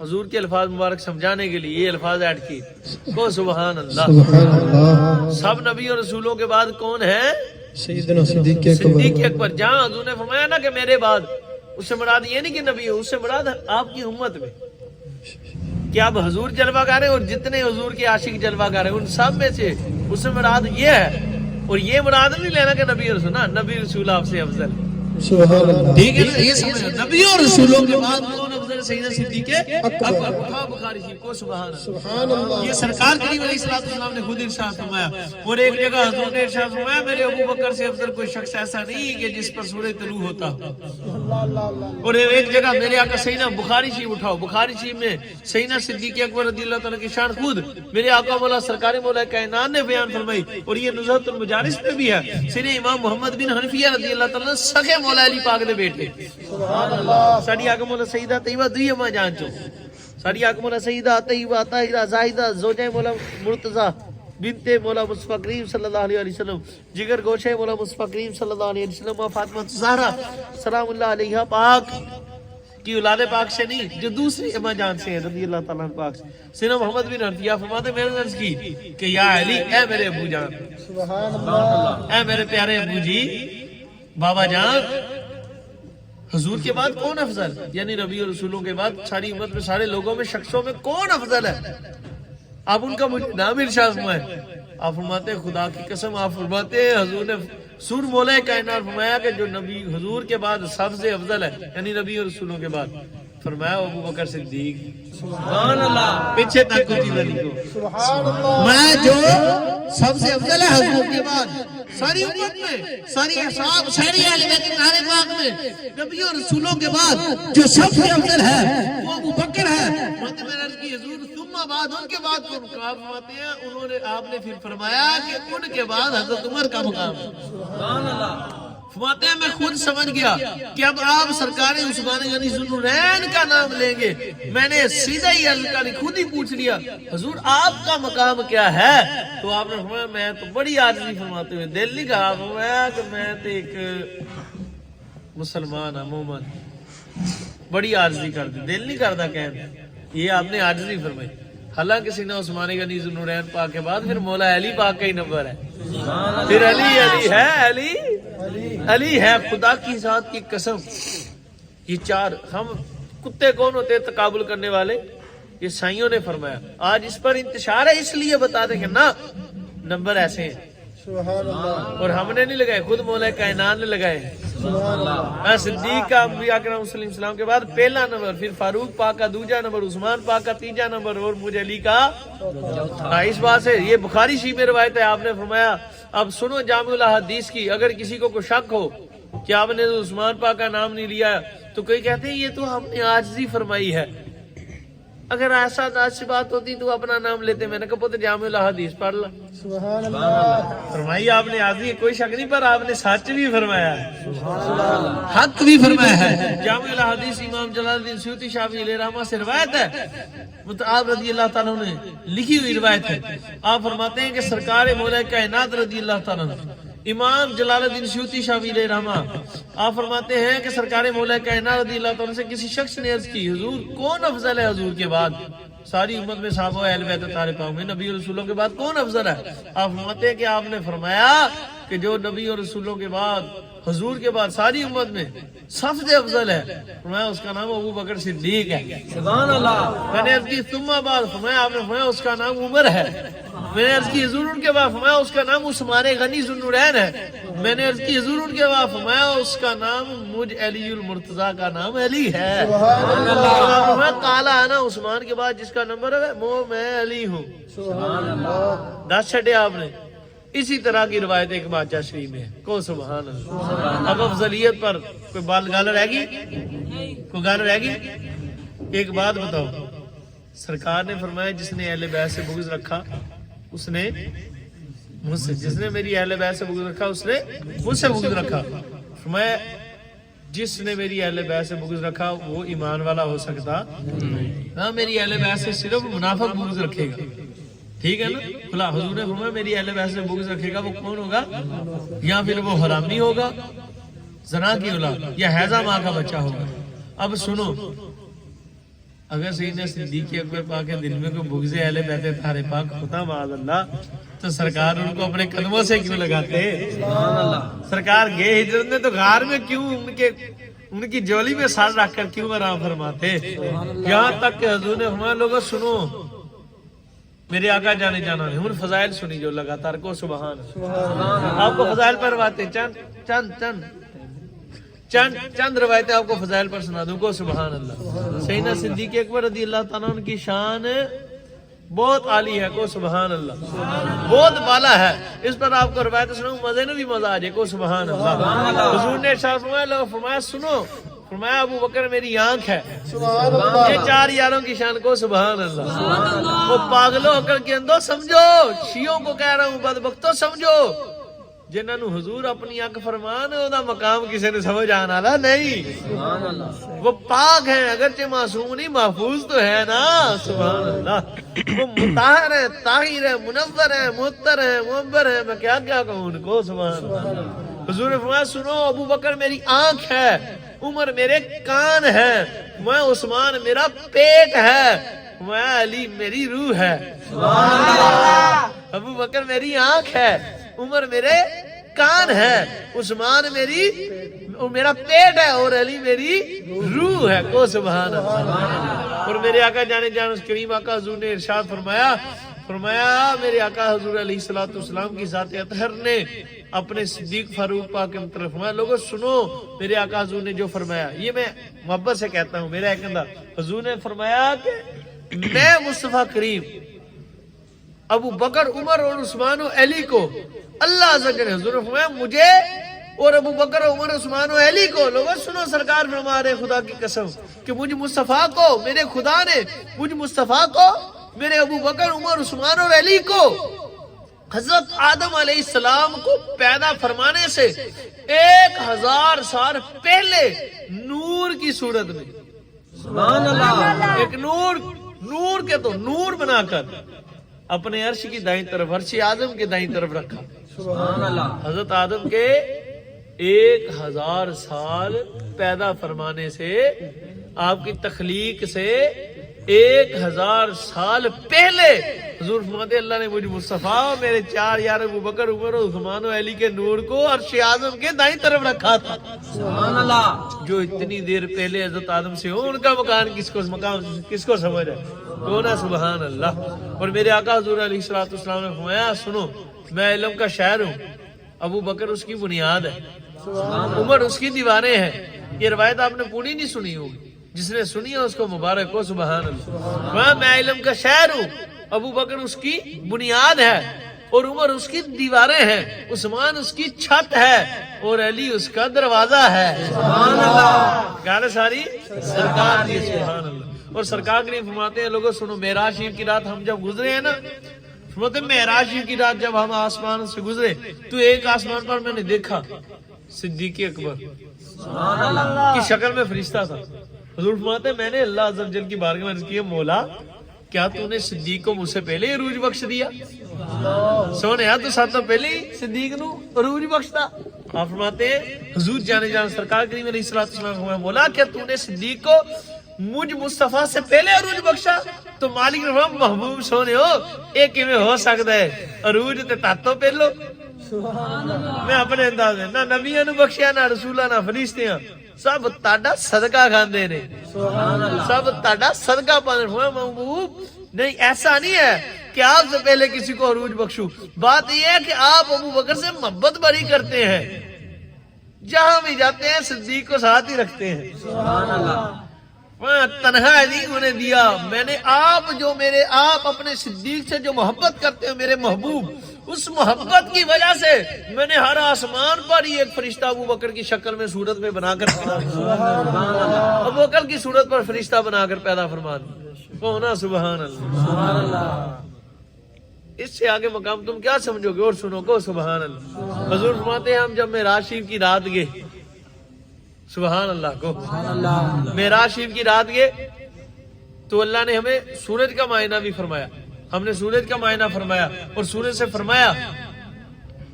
حضور کے الفاظ مبارک سمجھانے کے لیے یہ الفاظ ایڈ کیے. کو سبحان اللہ. سبحان اللہ. سب نبی اور رسولوں کے بعد کون ہے؟ سیدنا صدیق صدیق اکبر. جہاں حضور نے فرمایا نا کہ میرے بعد، اس سے مراد یہ نہیں کہ نبی ہو، اس سے مراد آپ کی امت میں کہ آپ حضور جلوہ گر ہیں، اور جتنے حضور کے عاشق جلوہ گر ہیں ان سب میں سے اس سے مراد یہ ہے. اور یہ مراد نہیں لینا کہ نبی رسول، نبی رسول آپ سے افضل. سبحان اللہ. ٹھیک ہے نا، یہ سمجھو نبی اور رسولوں کے بعد کون افضل؟ سیدنا صدیق اکبر. اٹھا بخاری شریف کو سبحان اللہ. سبحان اللہ. یہ سرکار کریم علیہ الصلوۃ والسلام نے خود ارشاد فرمایا. اور ایک جگہ حضور نے ارشاد فرمایا میرے ابو بکر سے افضل کوئی شخص ایسا نہیں کہ جس پر سورج طلوع ہوتا. اور ایک جگہ میرے آقا سیدنا بخاری شریف اٹھاؤ، بخاری شریف میں سیدنا صدیق اکبر رضی اللہ تعالیٰ کی شان خود میرے آقا مولا سرکار مولا کائنات نے بیان فرمائی. اور یہ نزہۃ المجالس میں بھی ہے. سیدنا امام محمد بن حنفیہ رضی اللہ تعالیٰ سخے مولا علی پاک دے بیٹے. سبحان اللہ. ساڈی آقا مولا سیدہ طیبہ دوئی اما جان چو، ساڈی آقا مولا سیدہ طیبہ طاہرہ زاہدہ زوجہ مولا مرتضیٰ بنت مولا مصطفیٰ کریم صلی اللہ علیہ وسلم، جگر گوشے مولا مصطفیٰ کریم صلی اللہ علیہ وسلم، فاطمہ زہرا سلام اللہ علیہ پاک کی اولاد پاک سے نہیں جو دوسری اما جان سے ہیں رضی اللہ تعالیٰ عنہ پاک سے. سیدنا محمد بن حنفیہ فرماتے میں نے عرض کی کہ یا علی، اے میرے ابو جان، سبحان اللہ. اے میرے پیارے ابو جی، بابا جان، حضور کے بعد کون افضل؟ یعنی نبی اور رسولوں کے بعد ساری امت میں، سارے لوگوں میں، شخصوں میں کون افضل ہے؟ آپ ان کا مجھے نام ارشاد فرمائے. آپ فرماتے ہیں خدا کی قسم، آپ فرماتے ہیں حضور نے سور مولا کائنات فرمایا کہ جو نبی حضور کے بعد سب سے افضل ہے، یعنی نبی اور رسولوں کے بعد، فرمایا ابو بکر صدیق. سبحان اللہ. پیچھے تک کو چیزیں لکھو. سبحان اللہ. میں جو سب سے افضل ہے حضور کے بعد ساری امت میں، ساری اصحاب، ساری اہل بیت طاہرہ پاک میں، نبی اور رسولوں کے بعد جو سب سے افضل ہے وہ ابو بکر ہے. فرماتے میں نے عرض کی حضور ثم بعد، ان کے بعد کون؟ کہا فرماتے ہیں انہوں نے، آپ نے پھر فرمایا کہ ان کے بعد حضرت عمر کا مقام ہے. سبحان اللہ. فرماتے ہیں میں خود سمجھ گیا کہ اب آپ سرکار عثمان غنی ذوالنورین کا نام لیں گے. میں نے سیدھا ہی اللہ خود ہی پوچھ لیا حضور آپ کا مقام کیا ہے؟ تو آپ نے فرمایا میں تو بڑی عاجزی فرماتے ہوئے دل نہیں کہا، فرمایا کہ میں تو ایک مسلمان ہوں، مومن، بڑی عاجزی کر دی، دل نہیں کرتا کہنا. یہ آپ نے عاجزی فرمائی. حالانکہ سیدنا عثمان غنی ذوالنورین پاک کے بعد پھر مولا علی پاک کا ہی نمبر ہے. پھر علی ہے، علی ہے. خدا کی ذات کی قسم، یہ چار، ہم کتے کون ہوتے ہیں تقابل کرنے والے؟ یہ سائیوں نے فرمایا. آج اس پر انتشار ہے اس لیے بتا دیں کہ نا نمبر ایسے ہیں. سبحان اللہ. اور ہم نے نہیں لگائے، خود مولا کائنات نے لگائے. سبحان اللہ. صدیق کا انبیاء کرام صلی اللہ علیہ وسلم کے بعد پہلا نمبر، پھر فاروق پاک کا دوسرا نمبر، عثمان پاک کا تیسرا نمبر، اور مجھے علی کا. اس بات سے یہ بخاری شریف میں روایت ہے. آپ نے فرمایا اب سنو جامع الاحادیث کی، اگر کسی کو کوئی شک ہو کہ آپ نے عثمان پاک کا نام نہیں لیا تو کوئی کہتے ہیں یہ تو ہم نے عاجزی فرمائی ہے. اگر ایسا سی بات ہوتی تو اپنا نام لیتے. میں نے کہا پتہ جامع الاحادیث پڑھ لا. سبحان اللہ. فرمائی آپ نے عاجزی، کوئی شک نہیں، پر آپ نے سچ بھی فرمایا ہے، حق بھی فرمایا ہے. جامع الاحادیث امام جلال الدین سیوطی شافعی علیہ رحمہ سے روایت ہے، آپ رضی اللہ تعالیٰ نے لکھی ہوئی روایت ہے. آپ فرماتے ہیں کہ سرکار مولا کائنات رضی اللہ تعالیٰ امام جلال الدین سیوطی شافعی علیہ رحمہ آپ فرماتے ہیں کہ سرکار مولا کائنات رضی اللہ تعالیٰ سے کسی شخص نے عرض کی حضور کون افضل ہے حضور کے بعد؟ ساری امت میں صحابہ اہل بیت طاہرہ پاک میں نبی اور رسولوں کے بعد کون افضل ہے؟ آپ فرماتے ہیں کہ آپ نے فرمایا کہ جو نبی اور رسولوں کے بعد حضور کے بعد ساری امت میں سب سے افضل ہے، فرمایا اس کا نام ابو بکر صدیق ہے. سبحان اللہ. میں نے عرض کی ثم بعد، فرمایا آپ نے فرمایا اس کا نام عمر ہے. میں نے عرض کی حضور ان کے بعد، فرمایا اس کا نام عثمان غنی ذوالنورین ہے. میں نے عرض کی حضور ان کے بعد، فرمایا اس کا نام مجھ علی المرتضیٰ کا نام علی ہے. سبحان اللہ. فرمایا کالا آنا عثمان کے بعد جس کا نمبر ہے وہ میں علی ہوں. سبحان اللہ. 10 چھٹے آپ نے. اسی طرح کی روایت ایک بادشاہ شریف میں ہے. کو سبحان اللہ. اب افضلیت پر کوئی بات گال رہ گئی؟ کوئی گال رہ گئی؟ ایک بات بتاؤ، سرکار نے فرمایا جس نے اہل بیت سے بغض رکھا اس نے مجھ سے، جس نے میری اہل بیت سے بغض رکھا اس نے مجھ سے بغض رکھا. فرمایا جس نے میری اہل بیت سے بغض رکھا وہ ایمان والا ہو سکتا ہاں، میری اہل بیت سے صرف منافق بغض رکھے گا. ٹھیک ہے نا؟ بھلا حضور نے فرمایا میری اہل بیت سے بغض رکھے گا وہ کون ہوگا؟ یا پھر وہ حرامی ہوگا، زنا کی اولاد، یا حیضہ ماں کا بچہ ہوگا. اب سنو، اگر سیدنا صدیق اکبر پاک کے دل میں کوئی بغض اہل بیت طاہر پاک ہوتا معاذ اللہ تو سرکار ان کو اپنے قدموں سے کیوں لگاتے؟ سرکار گئے ہجرت میں تو غار میں کیوں ان کی جولی میں سر رکھ کر کیوں آرام فرماتے؟ یہاں تک کہ حضور نے فرمایا لوگوں سنو میرے آقا جانے جانا نے ان فضائل سنی جو لگاتار کو سبحان آپ کو فضائل پر روایتیں چند روایتیں آپ کو فضائل پر سنا دوں کو سبحان اللہ. سیدنا صدیق اکبر رضی اللہ تعالیٰ عنہ کی شان بہت عالی ہے کو سبحان اللہ, بہت بالا ہے. اس پر آپ کو روایت سناؤں مزے نے بھی مزہ آ جائے کو سبحان اللہ. حضور نے ارشاد فرمایا سنو, فرمایا ابو بکر میری آنکھ ہے. یہ چار یاروں کی شان کو سبحان اللہ. وہ پاگلوں ہو کر کے اندو سمجھو, شیعوں کو کہہ رہا ہوں بدبختوں سمجھو, جنہاں نو حضور اپنی آنکھ فرمان ہے مقام کسی نے سمجھ آنا لا نہیں. وہ پاک ہیں اگرچہ معصوم نہیں, محفوظ تو ہے نا سبحان اللہ. وہ مطہر ہے, طاہر ہے, منور ہے, معطر ہے, معبر ہے, میں کیا کیا کہوں ان کو سبحان اللہ. حضور نے فرمایا سنو ابو بکر میری آنکھ ہے, عمر میرے کان ہے, میں عثمان میرا پیٹ ہے, میں علی میری روح ہے. ابو بکر میری آنکھ ہے, عمر میرے کان ہے, عثمان میرا پیٹ ہے اور علی میری روح ہے کو سبحان اللہ. اور میرے آقا جانے جان اس کریم آقا حضور نے ارشاد فرمایا میرے آقا حضور علیہ الصلوۃ والسلام کی ذات اطہر نے اپنے صدیق فاروق پاک کے متعلق فرمایا لوگوں سنو میرے آقا حضور نے جو فرمایا, یہ میں محبت سے کہتا ہوں میرا ایک اندر. حضور نے فرمایا کہ میں مصطفیٰ کریم ابو بکر عمر اور عثمان و علی کو اللہ عز و جل, حضور نے فرمایا مجھے اور ابو بکر عمر عثمان و علی کو, لوگوں سنو سرکار فرما رہے خدا کی قسم کہ مجھ مصطفیٰ کو میرے خدا نے مجھ مصطفیٰ کو میرے ابو بکر عمر عثمان اور علی کو حضرت آدم علیہ السلام کو پیدا فرمانے سے 1000 سال پہلے نور کی صورت میں سبحان اللہ, ایک نور کے تو نور بنا کر اپنے عرش کی دائیں طرف, عرش آدم کے دائیں طرف رکھا سبحان اللہ. حضرت آدم کے 1000 سال پیدا فرمانے سے, آپ کی تخلیق سے 1000 سال پہلے حضور فرماتے اللہ نے مجھ مصطفیٰ میرے چار یار ابو بکر عمر عثمان و علی کے نور کو عرش اعظم کے دائیں طرف رکھا تھا سبحان اللہ. جو اتنی دیر پہلے حضرت آدم سے ہو ان کا مقام کس کو سمجھ ہے کونا سبحان اللہ. اور میرے آقا حضور علیہ الصلوۃ والسلام نے فرمایا سنو میں علم کا شاعر ہوں, ابو بکر اس کی بنیاد ہے, عمر اس کی دیواریں ہیں. یہ روایت آپ نے پوری نہیں سنی ہوگی, جس نے سنی ہے اس کو مبارک ہو سبحان اللہ. میں علم کا شاعر ہوں, ابو بکر اس کی بنیاد ہے اور عمر اس کی دیواریں ہیں, عثمان اس کی چھت ہے اور علی اس کا دروازہ ہے سبحان اللہ. گانے ساری سرکار دی سبحان اللہ. اور سرکار کے لیے فرماتے ہیں لوگوں سنو معراج شریف کی رات ہم جب گزرے ہیں نا, فرماتے ہیں معراج شریف کی رات جب ہم آسمان سے گزرے تو ایک آسمان پر میں نے دیکھا صدیق اکبر کی شکل میں فرشتہ تھا. حضور فرماتے ہیں میں نے اللہ عز و جل کی بارگاہ میں عرض کیا مولا کیا تو نے صدیق کو مجھ سے پہلے عروج بخش دیا؟ سونے تو ساتھ پہلے ہی صدیق نو عروج بخشتا. آپ فرماتے ہیں حضور جانے جان سرکار کریم علیہ الصلوۃ والسلام مولا کیا تو نے صدیق کو مجھ مصطفیٰ سے پہلے عروج بخشا؟ تو مالک نے فرمایا محبوب سونے ہو ایک میں ہو سکتا ہے عروج تے تاتوں پہلو میں اپنے انداز میں نہ نبیوں نو بخشیا نہ رسولاں نہ فرشتیاں, سب تاڈا صدقہ کھاندے نے سب تاڈا صدقہ پاندے. محبوب نہیں ایسا نہیں ہے کہ آپ سے پہلے کسی کو عروج بخشو, بات یہ ہے کہ آپ ابو بکر سے محبت بری کرتے ہیں, جہاں بھی جاتے ہیں صدیق کو ساتھ ہی رکھتے ہیں سبحان اللہ. تنہا نہیں انہیں دیا میں نے, آپ اپنے صدیق سے جو محبت کرتے ہیں میرے محبوب, اس محبت کی وجہ سے میں نے ہر آسمان پر ہی ایک فرشتہ ابو بکر کی شکل میں صورت میں بنا کر ابو بکر کی صورت پر فرشتہ بنا کر پیدا فرما دیا سبحان اللہ. اس سے آگے مقام تم کیا سمجھو گے اور سنو کو سبحان اللہ. حضور فرماتے ہیں ہم جب معراج شریف کی رات گئے سبحان اللہ کو معراج شریف کی رات گئے تو اللہ نے ہمیں سورج کا معائنہ بھی فرمایا. ہم نے سورج کا معائنہ فرمایا اور سورج سے فرمایا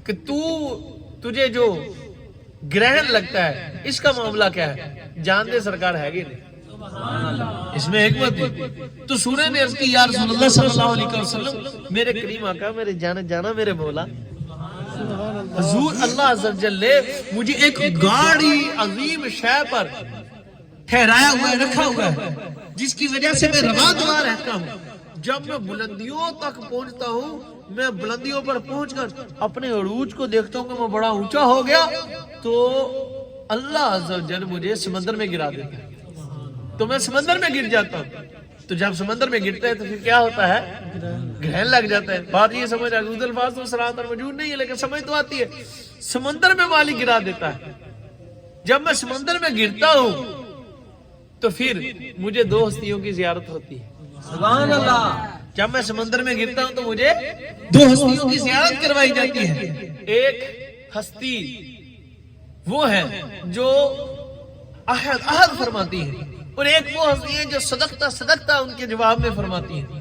کہ تجھے جو گرہن لگتا ہے اس کا معاملہ کیا ہے؟ جان دے سرکار ہے گی نہیں اس میں حکمت ہے. تو سورہ نے عرض کی یا رسول اللہ صلی اللہ علیہ وسلم میرے کریم آقا میرے جانا میرے مولا حضور اللہ عز و جل نے مجھے ایک گاڑی عظیم شے پر ٹھہرایا ہوا ہے رکھا ہوا ہے جس کی وجہ سے میں رواں دوا رہتا ہوں. جب میں بلندیوں تک پہنچتا ہوں میں بلندیوں پر پہنچ کر اپنے عروج کو دیکھتا ہوں کہ میں بڑا اونچا ہو گیا تو اللہ عز و جل مجھے سمندر میں گرا دیتا ہے تو میں سمندر میں گر جاتا ہوں. تو جب سمندر میں گرتا ہے تو پھر کیا ہوتا ہے گرہن لگ جاتا ہے. بات یہ سمجھ آ گئی الفاظ تو صراحت اور موجود نہیں ہے لیکن سمجھ تو آتی ہے. سمندر میں مالک گرا دیتا ہے. جب میں سمندر میں گرتا ہوں تو پھر مجھے 2 ہستیوں کی زیارت ہوتی ہے. سبحان اللہ. جب میں سمندر میں گرتا ہوں تو مجھے 2 ہستیوں کی زیارت کروائی جاتی ہے. ایک ہستی وہ ہے جو عہد فرماتی ہے اور ایک وہ ہستی ہے جو صدقتہ ان کے جواب میں فرماتی ہے.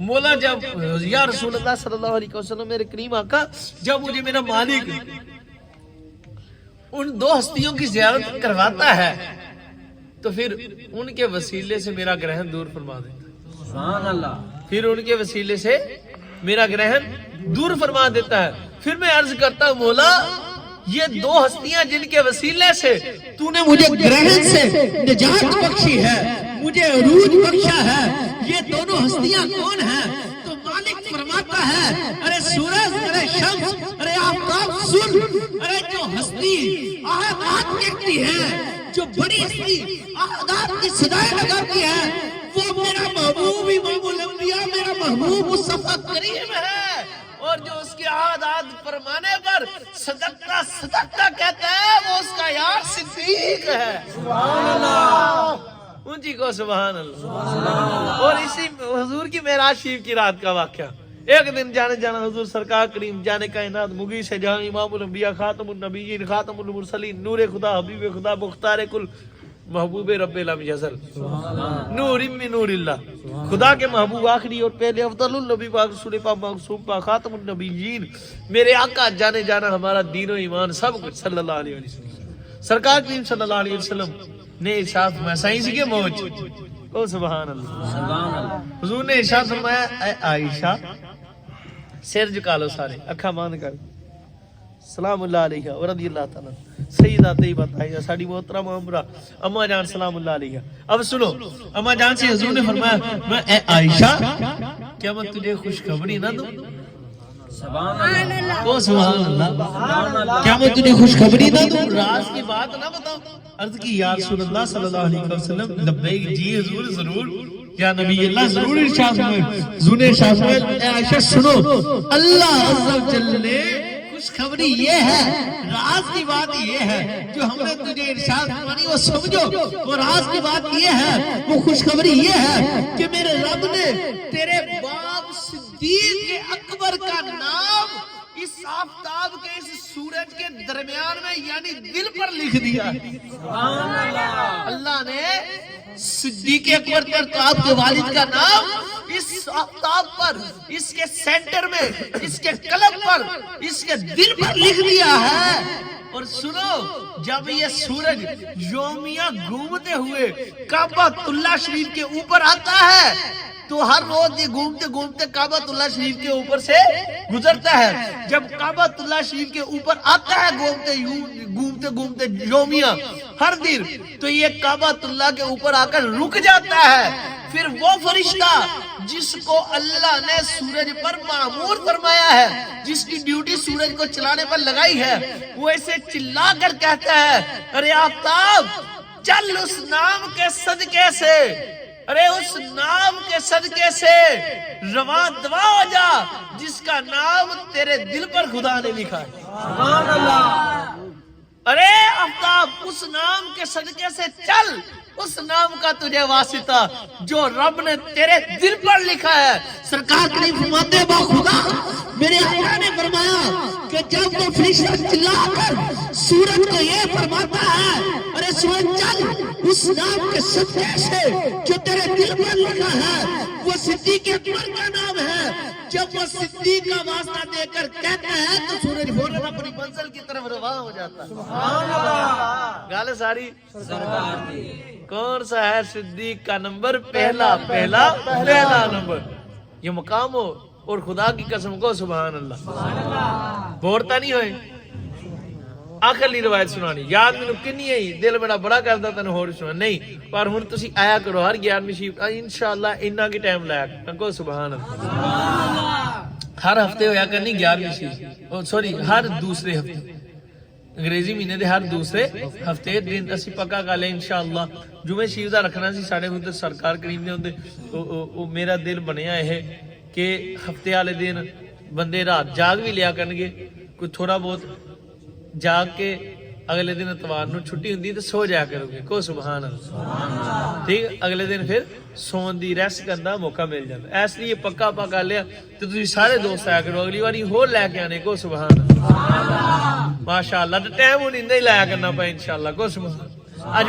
مولا جب یا رسول اللہ صلی اللہ علیہ وسلم میرے کریم آقا جب مجھے میرا مالک ان 2 ہستیوں کی زیارت کرواتا ہے تو پھر ان کے وسیلے سے میرا گرہن دور فرما دیتا ہے. سبحان اللہ. پھر ان کے وسیلے سے میرا گرہن دور فرما دیتا ہے. پھر میں عرض کرتا ہوں مولا یہ 2 ہستیاں جن کے وسیلے سے تو نے مجھے گرہن سے نجات بخشی ہے مجھے عروج بخشا ہے یہ دونوں ہستیاں کون ہیں؟ تو مالک فرماتا ہے ارے سورج ارے شمس ارے آفتاب سن ارے جو ہستی عہدات دیکھتی ہے جو بڑی ہستی عہدات کی صدائیں لگاتی ہے وہ میرا محبوب امام الانبیاء میرا محبوب مصطفیٰ کریم ہے. اور جو اس کے عادات فرمانے پر صدقتہ کہتا ہے وہ اس کا یار صدیق ہے. سبحان اللہ. اونچی کو سبحان اللہ. اور اسی حضور کی معراج شریف کی رات کا واقعہ. ایک دن جانا حضور سرکار کریم جانے کائنات مغی سے جہاں امام الانبیاء خاتم النبیین خاتم المرسلین نور خدا حبیب خدا مختار کل محبوب رب لم یزل نور من نور اللہ خدا کے محبوب آخری اور پہلے افضل النبی پاک رسول پاک معصوم پاک خاتم النبیین میرے آقا جانا ہمارا دین و ایمان سب کچھ صلی اللہ علیہ وسلم. سرکار کریم صلی اللہ علیہ وسلم نے ارشاد فرمایا سائنس کے موج او سبحان اللہ. سبحان اللہ. حضور نے ارشاد فرمایا اے عائشہ سر جھکا لو سارے اکھا بند کر سلام اللہ علیہ و رضی اللہ تعالیٰ سیدہ طیبہ طاہرہ ساڈی محترمہ امرا اما جان سلام اللہ علیہ. اب سنو اما جان سے حضور نے فرمایا میں اے عائشہ کیا میں تجھے خوشخبری نہ دوں؟ سبحان اللہ. او سبحان اللہ. کیا میں تجھے خوشخبری نہ دوں راز کی بات نہ بتاؤں؟ عرض کی یا رسول اللہ صلی اللہ علیہ وسلم لبیک جی حضور ضرور یا نبی اللہ ضرور ارشاد فرمائے. حضور نے ارشاد فرمایا اے عائشہ سنو اللہ عز و جل نے خوشخبری یہ ہے راز کی بات یہ ہے جو ہم نے تجھے ارشاد فرمانی وہ سمجھو. وہ راز کی بات یہ ہے وہ خوشخبری یہ ہے کہ میرے رب نے تیرے باپ صدیق اکبر کا نام اس آفتاب کے اس سورج کے درمیان میں یعنی دل پر لکھ دیا. سبحان اللہ. اللہ نے صدیق اکبر تو آپ کے والد کا نام اس آفتاب پر اس کے سینٹر میں اس کے قلب پر اس کے دل پر لکھ دیا ہے. اور سنو جب یہ سورج یومیہ گھومتے ہوئے کعبۃ اللہ شریف کے اوپر آتا ہے تو ہر روز یہ گھومتے گھومتے کعبۃ اللہ شریف کے اوپر سے گزرتا ہے. جب کعبۃ اللہ شریف کے اوپر آتا ہے گھومتے گھومتے یومیہ ہر دن تو یہ کعبۃ اللہ کے اوپر آ کر رک جاتا ہے. پھر وہ فرشتہ جس کو اللہ نے سورج پر مامور فرمایا ہے جس کی ڈیوٹی سورج کو چلانے پر لگائی ہے وہ ایسے چلا کر کہتا ہے ارے آفتاب چل اس نام کے صدقے سے ارے اس نام کے صدقے سے رواں دوا ہو جا جس کا نام تیرے دل پر خدا نے لکھا ہے. سبحان اللہ. ارے آفتاب اس نام کے صدقے سے چل اس نام کا تجھے واسطہ جو رب نے تیرے دل پر لکھا ہے. سرکار کریم فرماتے با خدا میرے آقا نے فرمایا کہ جب وہ فرشتہ چلا کر سورج کو یہ فرماتا ہے ارے سورج چل اس نام کے صدقے سے جو تیرے دل پر لکھا ہے وہ صدیق اکبر کا نام ہے. جب وہ صدیق کا واسطہ دے کر کہتا ہے تو سورج فوراً اپنی منزل کی طرف رواں ہو جاتا ہے. سبحان اللہ. گل ساری سرکار دی کون سا ہے صدیق کا نمبر؟ پہلا نمبر. یہ مقام ہو اور خدا کی قسم کو سبحان اللہ بورتا نہیں ہوئے. آخری روایت سنانی یاد مینوں کنی ہے دل میرا بڑا کردا تینوں ہور سنا نہیں پر ہن تسی آیا کرو ہر 11ویں شیف انشاءاللہ اتنا کی ٹائم لایا کرو. سبحان اللہ. ہر ہفتے ہویا کرنی 11ویں شیف سوری ہر دوسرے ہفتے انگریزی مہینے دے ہر دوسرے ہفتے دن اسی پکا کر لیں انشاءاللہ. جمعے شیف دا رکھنا سی ساڈے ہن تے سرکار کریم دے ہوندے او میرا دل بنیا ہے کہ ہفتے والے دن بندے رات جاگ بھی لیا کرنگے کوئی تھوڑا بہت جاگ کے اگلے دن اتوار نو چھٹی ہوندی تے سو جایا کرو گے کو سبحان اللہ. ٹھیک اگلے دن پھر سون دی ریسٹ کرنے دا موقع مل جاتا ہے. اس لیے پکا پکا لیا تے تسی سارے دوست آیا کرو اگلی واری ہور لے کے آنے کو سبحان اللہ. ماشاءاللہ تے ٹائم ہن اندا ہی لایا کرنا پے انشاءاللہ کو سبحان. اج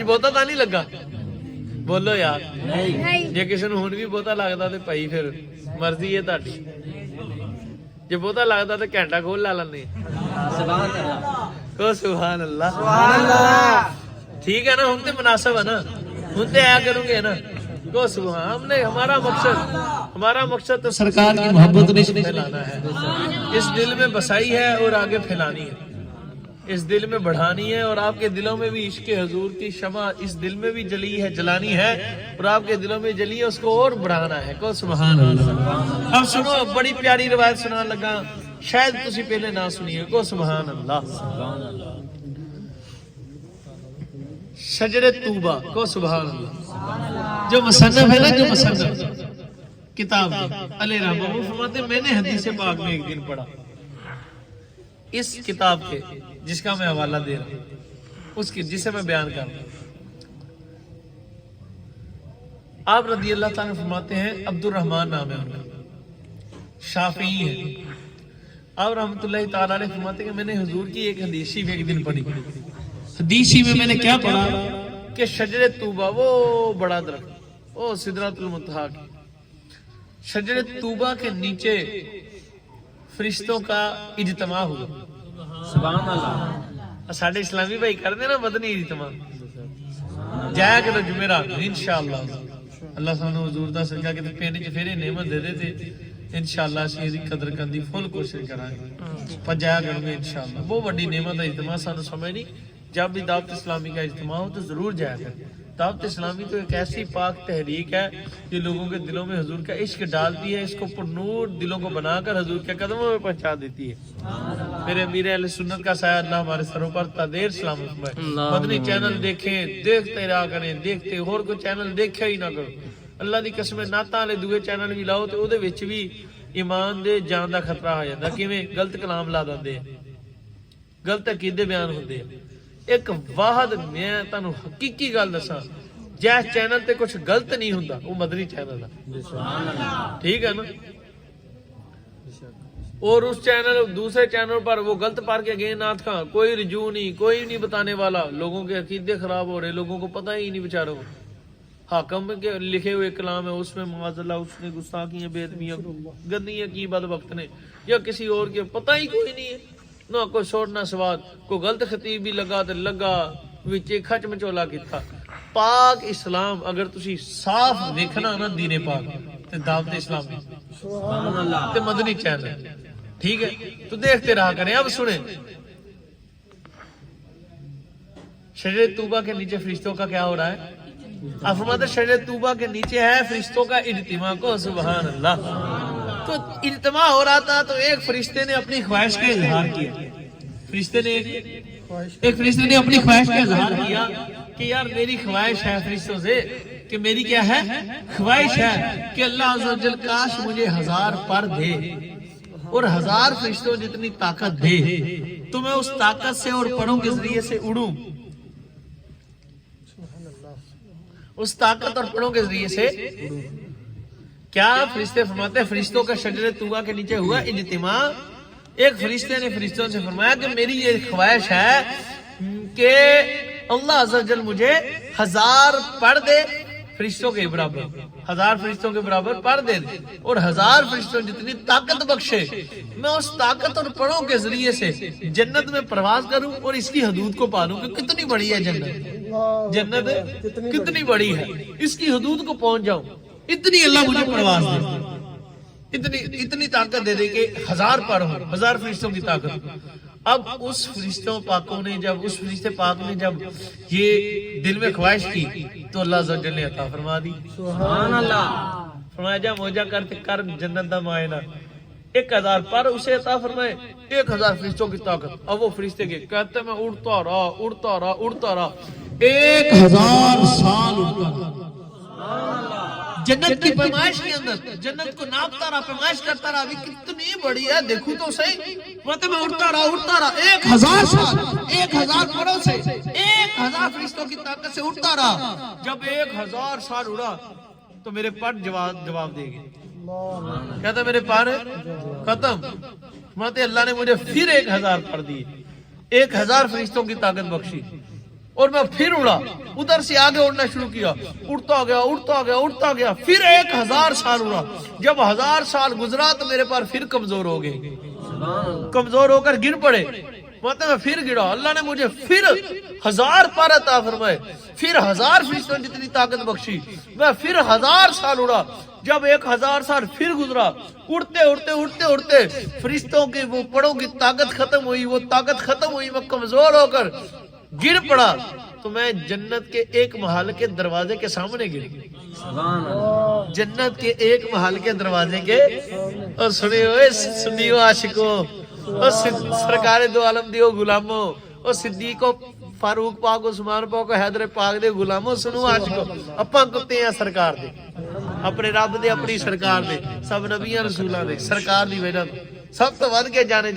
بہتا تا نہیں لگا بولو یار جے کسی نوں ہن بھی بہتا لگدا تے بھائی پھر مرضی ہے تہاڈی. جے بہتا لگدا تے گھنٹہ کھول لا لنے سبحان اللہ کو سبحان اللہ. سبحان اللہ. ٹھیک ہے نا ہن تے مناسب ہے نا ہن تے آیا کروں گے نا کو سبحان. ہم نے ہمارا مقصد تو سرکار کی محبت نہیں پھیلانا ہے. اس دل میں بسائی ہے اور آگے پھیلانی ہے. اس دل میں بڑھانی ہے اور آپ کے دلوں میں بھی عشق حضور کی شمع اس دل میں بھی جلی ہے جلانی ہے اور آپ کے دلوں میں جلی ہے اس کو اور بڑھانا ہے کو سبحان اللہ. اب سنو بڑی پیاری روایت سنان لگا شاید تسی پہلے نہ سنیے کو سبحان اللہ. شجر طوبہ کو سبحان اللہ. جو مصنف ہے نا جو مصنف کتاب علیہ رحمہ وہ فرماتے میں نے حدیث پاک میں ایک دن پڑھا اس کتاب کے جس کا میں حوالہ دے رہا ہوں اس کی جسے میں بیان کر رہا ہوں. آپ رضی اللہ تعالیٰ فرماتے ہیں عبد الرحمن نام ہے ان کا شافعی ہے. آپ رحمۃ اللہ تعالیٰ علیہ فرماتے ہیں کہ میں نے حضور کی ایک حدیثی میں ایک دن پڑھی. حدیثی میں نے کیا پڑھا کہ شجر طوبہ وہ بڑا درخت وہ سدرۃ المنتہا کی شجر طوبہ کے نیچے فرشتوں کا اجتماع ہوا. سبحان اللہ. ساڈے اسلامی بھائی کرتے نا مدنی اجتماع جایا کرو جمعرات انشاءاللہ. اللہ سانو حضور دا صدقہ کہ پنڈ چ پھر نعمت دے دے تے انشاءاللہ اسی دی قدر کرن دی فل کوشش کران گے پر جایا کرو گے انشاءاللہ. بہت بڑی نعمت ہے اجتماع سانو سمجھ نہیں. جب بھی دعوت اسلامی کا اجتماع ہو تو ضرور جایا کریں. دعوت اسلامی تو ایک ایسی پاک تحریک ہے جو لوگوں کے دلوں میں حضور کا عشق ڈالتی ہے. اس کو پر نور دلوں کو بنا کر حضور کے قدموں میں پہنچا دیتی ہے. میرے امیر اہل سنت کا سایہ اللہ ہمارے سروں پر تدیر سلامت فرمائے. مدنی چینل دیکھیں دیکھتے رہا کریں دیکھتے اور کوئی چینل دیکھا ہی نہ کرو. اللہ دی قسم نعتاں والے دوے چینل بھی لاؤ تے اودے وچ بھی ایمان دے جان دا خطرہ آ جاندا. کیویں غلط کلام لا دیندے غلط عقیدے بیان ہوندے. ایک واحد میں تانوں حقیقی گل دساں جس چینل تے کچھ غلط نہیں ہوندا وہ مدنی چینل ہے. ٹھیک ہے نا. اور اس چینل دوسرے چینل پر وہ غلط پار کے گئے نعت خاں کوئی رجوع نہیں کوئی نہیں بتانے والا. لوگوں کے عقیدے خراب ہو رہے لوگوں کو پتہ ہی نہیں بیچاروں. حاکم کے لکھے ہوئے کلام ہے اس میں معاذ اللہ اس نے گستاخیاں بے ادبیاں گندیاں کی بدبخت نے یا کسی اور کے پتہ ہی کوئی نہیں ہے نہ کوئی سوٹ نہ سواد. کوئی غلط خطیب بھی لگا تے لگا وچے کھچ مچولا کیتا. پاک اسلام اگر تسی صاف دیکھنا نا دین پاک تے دعوت اسلامی سبحان اللہ تے مدنی چینل ٹھیک ہے تو دیکھتے رہا کریں. اب سنیں شجر طوبہ کے نیچے فرشتوں کا کیا ہو رہا ہے. آپ فرماتے ہیں شجر طوبہ کے نیچے ہے فرشتوں کا اجتماع کو سبحان اللہ. تو اجتماع ہو رہا تھا تو ایک فرشتے نے اپنی خواہش کا اظہار کیا. ایک فرشتے نے اپنی خواہش کا اظہار کیا کہ یار میری خواہش ہے فرشتوں سے کہ میری کیا ہے خواہش ہے کہ اللہ عز و جل کاش مجھے 1000 پر دے اور 1000 فرشتوں جتنی طاقت دے تو میں اس طاقت سے اور پروں کے ذریعے سے اڑوں. اس طاقت اور پروں کے ذریعے سے کیا فرشتے فرماتے ہیں فرشتوں کا شجر طوبہ کے نیچے ہوا اجتماع. ایک فرشتے نے فرشتوں سے فرمایا کہ میری یہ خواہش ہے کہ اللہ عز و جل مجھے 1000 پڑھ دے فرشتوں کے برابر، 1000 فرشتوں کے برابر پر دے دے اور 1000 فرشتوں جتنی طاقت بخشے، میں اس طاقت اور پروں کے ذریعے سے جنت میں پرواز کروں اور اس کی حدود کو پالوں کہ کتنی بڑی ہے جنت، جنت کتنی بڑی ہے، اس کی حدود کو پہنچ جاؤں، اتنی اللہ مجھے پرواز دے، اتنی طاقت دے دے کہ 1000 پر ہوں، 1000 فرشتوں کی طاقت۔ اب اس فرشتوں پاکوں نے جب اس فرشتے پاک نے جب یہ دل میں خواہش کی تو اللہ عز و جل نے عطا فرما دی۔ سبحان اللہ، فرمایا جا موجہ کر جنت دا معائنہ، 1000 پر اسے عطا فرمائے، 1000 فرشتوں کی طاقت۔ اب وہ فرشتے کے کہتے میں اڑتا رہا 1000 سال اڑتا رہا جنت کی پیمائش کے اندر، جنت کو ناپتا رہا، پیمائش کرتا رہا، ابھی کتنی بڑی ہے دیکھو تو صحیح، مطلب میں اڑتا رہا 1000 سال، 1000 پروں سے 1000 فرشتوں کی طاقت سے اڑتا رہا۔ جب 1000 سال اڑا تو میرے پر جواب دے گی، کہتا میرے پر ختم، مطلب اللہ نے مجھے پھر 1000 پر دی، 1000 فرشتوں کی طاقت بخشی اور میں پھر اڑا، ادھر سے آگے اڑنا شروع کیا، اڑتا گیا، پھر 1000 سال اڑا۔ جب 1000 سال گزرا تو میرے پر پھر کمزور ہو گئے، کمزور ہو کر گر پڑے، مطلب میں پھر گرا، اللہ نے مجھے پھر 1000 پر عطا فرمائے، پھر 1000 فرشتوں جتنی طاقت بخشی، میں پھر 1000 سال اڑا۔ جب 1000 سال پھر گزرا، اڑتے فرشتوں کے وہ پڑوں کی طاقت ختم ہوئی، وہ طاقت ختم ہوئی، میں کمزور ہو کر گر پڑا تو میں جنت کے ایک محل کے دروازے کے سامنے گر گیا، سبحان اللہ، جنت کے ایک محل کے دروازے کے، اور سنی ہوئے سنیو عاشقوں اور سرکار دو عالم دیو غلاموں اور صدیقوں فاروق پاک عثمان پاک حیدر پاک دے غلاموں، سنو عاشقوں، اپاں کتے ہیں سرکار دے، اپنے رب دے، اپنی سرکار دے، سب نبیاں رسولاں دے، سرکار دی وجہ سب تو ود کے جانے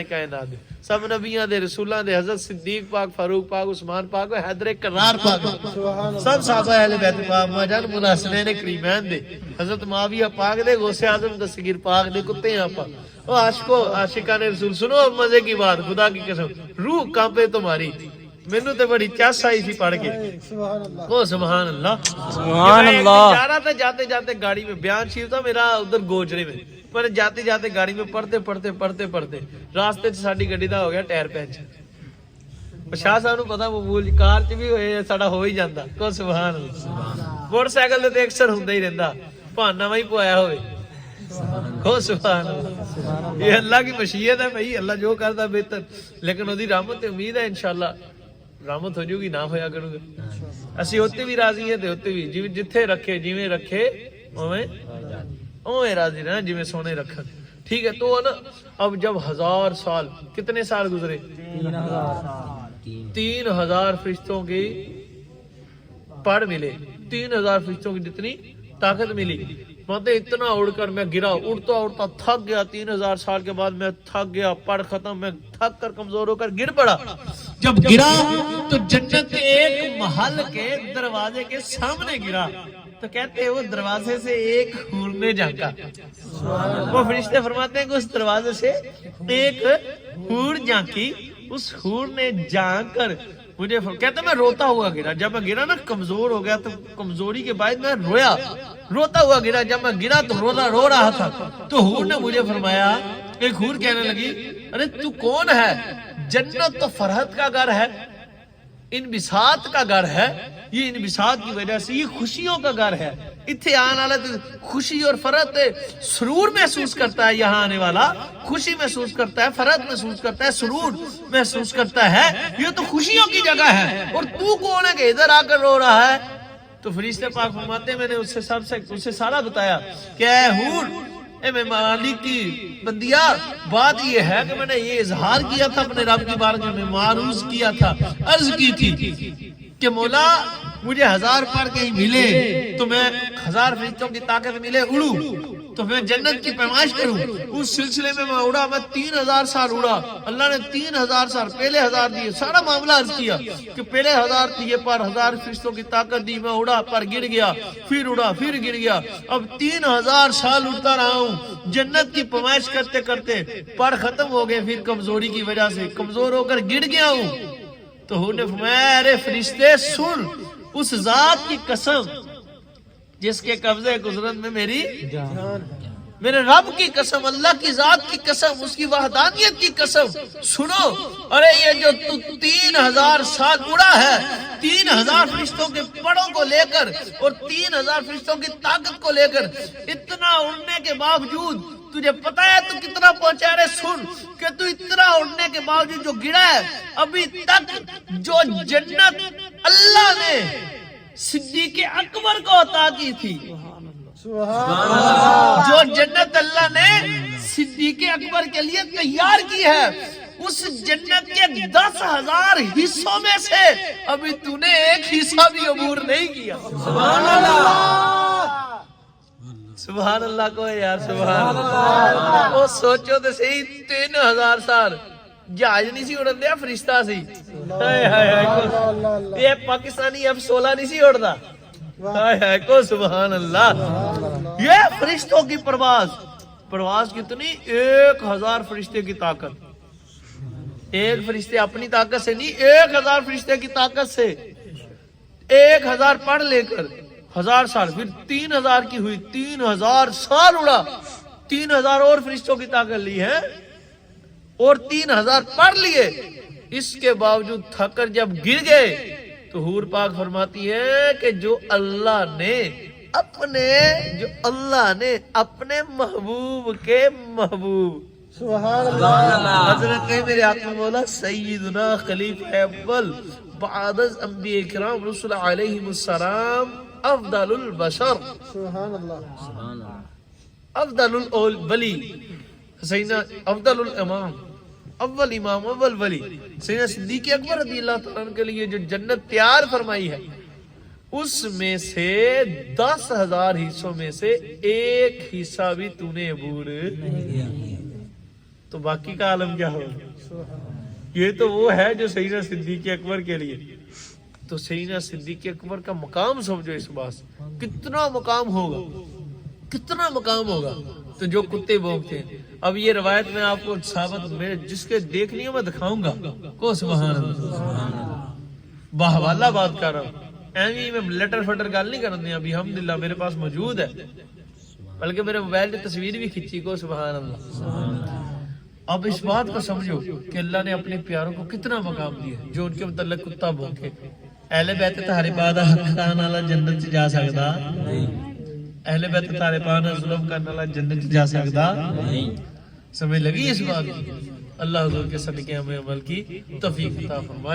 کائنات دے، سب نبیاں دے، رسولاں دے، حضرت صدیق پاک، فاروق پاک، عثمان پاک، حیدر کرار پاک، سب صحابہ اہل بیت پاک، ماجان مناسنین کریمین دے، حضرت معاویہ پاک دے، غوث اعظم دستگیر پاک دے، کتے ہیں آپا۔ او عاشقو عاشقان رسول، سنو اب مزے کی بات، خدا کی قسم روح کانپے تمہاری، مینوں تے بڑی چاس آئی تھی پڑھ کے، او سبحان اللہ، سبحان اللہ، جا رہا تھا جاتے گاڑی میں، بیان شریف تھا میرا ادھر گوجرے میں، پر جاتے گاڑی میں پڑھتے راستے چ ساڈی گڈی دا ہو گیا ٹائر پنچر، شاہ صاحب نو پتا معمول کار چ بھی ہوئے ساڈا ہو ہی جاندا، کو سبحان اللہ، موٹر سائیکل تے اکثر ہوندا ہی رہندا، بہانا وہی پوایا ہوئے، کو سبحان اللہ، یہ اللہ کی مشیت ہے بھائی، اللہ جو کردا بہتر، لیکن اودی رحمت تے امید ہے انشاءاللہ رحمت ہو جائے گی، نہ ہویا کروں گے، اسی ہوتے بھی راضی ہیں تے ہوتے بھی جتھے رکھے جویں رکھے اویں راضی رہنا، جویں سونے رکھا، ٹھیک ہے۔ تو نا اب جب 1000 سال، کتنے سال گزرے؟ 3000 فرشتوں کی پڑ ملے، 3000 فرشتوں کی جتنی طاقت ملی، مطلب اتنا اڑ کر میں گرا، اڑتا تھک گیا، 3000 سال کے بعد میں تھک گیا، پڑ ختم، میں تھک کر کمزور ہو کر گر پڑا، جب گرا تو جنت کے ایک محل کے دروازے کے سامنے گرا، تو کہتے ہیں وہ دروازے سے ایک حور نے جھانکا، وہ فرشتے فرماتے ہیں کہ اس دروازے سے ایک حور جھانکی، اس حور نے جھانک کر مجھے کہتا میں روتا ہوا گرا، جب میں گرا نا کمزور ہو گیا، تو کمزوری کے بعد میں روتا ہوا گرا، جب میں گرا تو رو رہا تھا، تو حور نے مجھے فرمایا، ایک حور کہنے لگی ارے تو کون ہے؟ جنت تو فرحت کا گھر ہے، انبساط کا گھر ہے، یہ انبساط کی وجہ سے یہ خوشیوں کا گھر ہے، اتھے آنے والا خوشی اور فرحت سرور محسوس کرتا ہے، یہاں آنے والا خوشی محسوس کرتا ہے، فرحت محسوس کرتا ہے، سرور محسوس کرتا ہے، یہ تو خوشیوں کی جگہ ہے، اور تو کون ہے کہ ادھر آ کر رو رہا ہے؟ تو فرشتے پاک فرماتے ہیں میں نے اس سے سارا بتایا کہ اے حور، اے میں مالک کی بندیا، بات یہ ہے کہ میں نے یہ اظہار کیا تھا اپنے رب کی بارگاہ میں، معروض کیا تھا، عرض کی تھی کہ مولا مجھے 1000 پر کہیں ملے تو میں 1000 فرشتوں کی طاقت ملے اڑوں تو میں جنت کی پیمائش کروں، اس سلسلے میں میں اڑا، میں 3000 سال اڑا، اللہ نے 3000 سال پہلے 1000 دیے، سارا معاملہ عرض کیا کہ پہلے 1000 دیے پر 1000 فرشتوں کی طاقت دی، میں اڑا پر گر گیا، پھر اڑا پھر گر گیا، اب 3000 سال اڑتا رہا ہوں جنت کی پیمائش کرتے کرتے، پر ختم ہو گئے، پھر کمزوری کی وجہ سے کمزور ہو کر گر گیا ہوں۔ تو انہوں نے فرمایا ارے فرشتے سن، اس ذات کی قسم جس کے قبضے قدرت میں میری میرے رب کی قسم، اللہ کی ذات کی قسم، اس کی وحدانیت کی قسم، سنو، ارے یہ جو تو 3000 سال اڑا ہے، 3000 فرشتوں کے پڑوں کو لے کر اور 3000 فرشتوں کی طاقت کو لے کر، اتنا اڑنے کے باوجود تجھے پتا ہے تو کتنا پہنچا رہے؟ سن کہ تو اتنا اڑنے کے باوجود جو گرا ہے، ابھی تک جو جنت اللہ نے صدیق اکبر کو عطا کی تھی، جو جنت اللہ نے صدیق اکبر کے لیے تیار کی ہے، اس جنت کے 10,000 حصوں میں سے ابھی تو نے ایک حصہ بھی عبور نہیں کیا۔ سبحان اللہ، سبحان اللہ کو یار، سبحان اللہ۔ وہ سوچو تو صحیح، 3000 سال جہاز نہیں سی اڑن دیا، فرشتہ سی۔ یہ پاکستانی F-16 نہیں سی اڑتا، کو سبحان اللہ۔ یہ فرشتوں کی پرواز کتنی؟ 1000 فرشتے کی طاقت، ایک فرشتے اپنی طاقت سے نہیں، 1000 فرشتے کی طاقت سے 1000 پڑھ لے کر 1000 سال، پھر 3000 کی ہوئی، 3000 سال اڑا، 3000 اور فرشتوں کی طاقت لی ہے اور 3000 پڑھ لیے، اس کے باوجود تھک کر جب گر گئے تو حور پاک فرماتی ہے کہ جو اللہ نے اپنے محبوب کے محبوب، سبحان اللہ، حضرت میرے آقا مولا سیدنا خلیفہ اول بعد از انبیاء کرام رسول علیہم السلام، افضل البشر، سبحان اللہ، افضل الولی، سیدنا افضل الامام، اول امام، اول ولی، سیدنا صدیق اکبر رضی اللہ تعالیٰ عنہ کے لیے جو جنت تیار فرمائی ہے، اس میں سے 10,000 حصوں میں سے ایک حصہ بھی تو نے عبور نہیں، تو باقی کا عالم کیا ہوگا؟ یہ تو وہ ہے جو سیدنا صدیق اکبر کے لیے، تو سیدنا صدیق اکبر کا مقام سمجھو، اس بات کتنا مقام ہوگا، کتنا مقام ہوگا، تو جو کتے بھونکتے ہیں۔ اب یہ روایت میں آپ کو ثابت، میں جس کے دیکھنی ہے میں دکھاؤں گا، کو سبحان اللہ، باحوالہ بات کر رہا ہوں، ایویں میں لٹر فٹر گال نہیں کرنے، ابھی الحمدللہ میرے پاس موجود ہے، بلکہ میرے موبائل کی تصویر بھی کھینچی، کو سبحان اللہ۔ اب اس بات کو سمجھو کہ اللہ نے اپنے پیاروں کو کتنا مقام دیا، جو ان کے متعلق کتا بھونکے، اہل بیت تہارے بعد حق کان والا جنت چ جا سکتا نہیں، اہل بیت تہارے بعد ظلم کرنے والا جنت چ جا سکتا نہیں۔ سمجھ لگی اس بات کی؟ اللہ حضور کے صدقے ہمیں عمل کی توفیق عطا فرمائے۔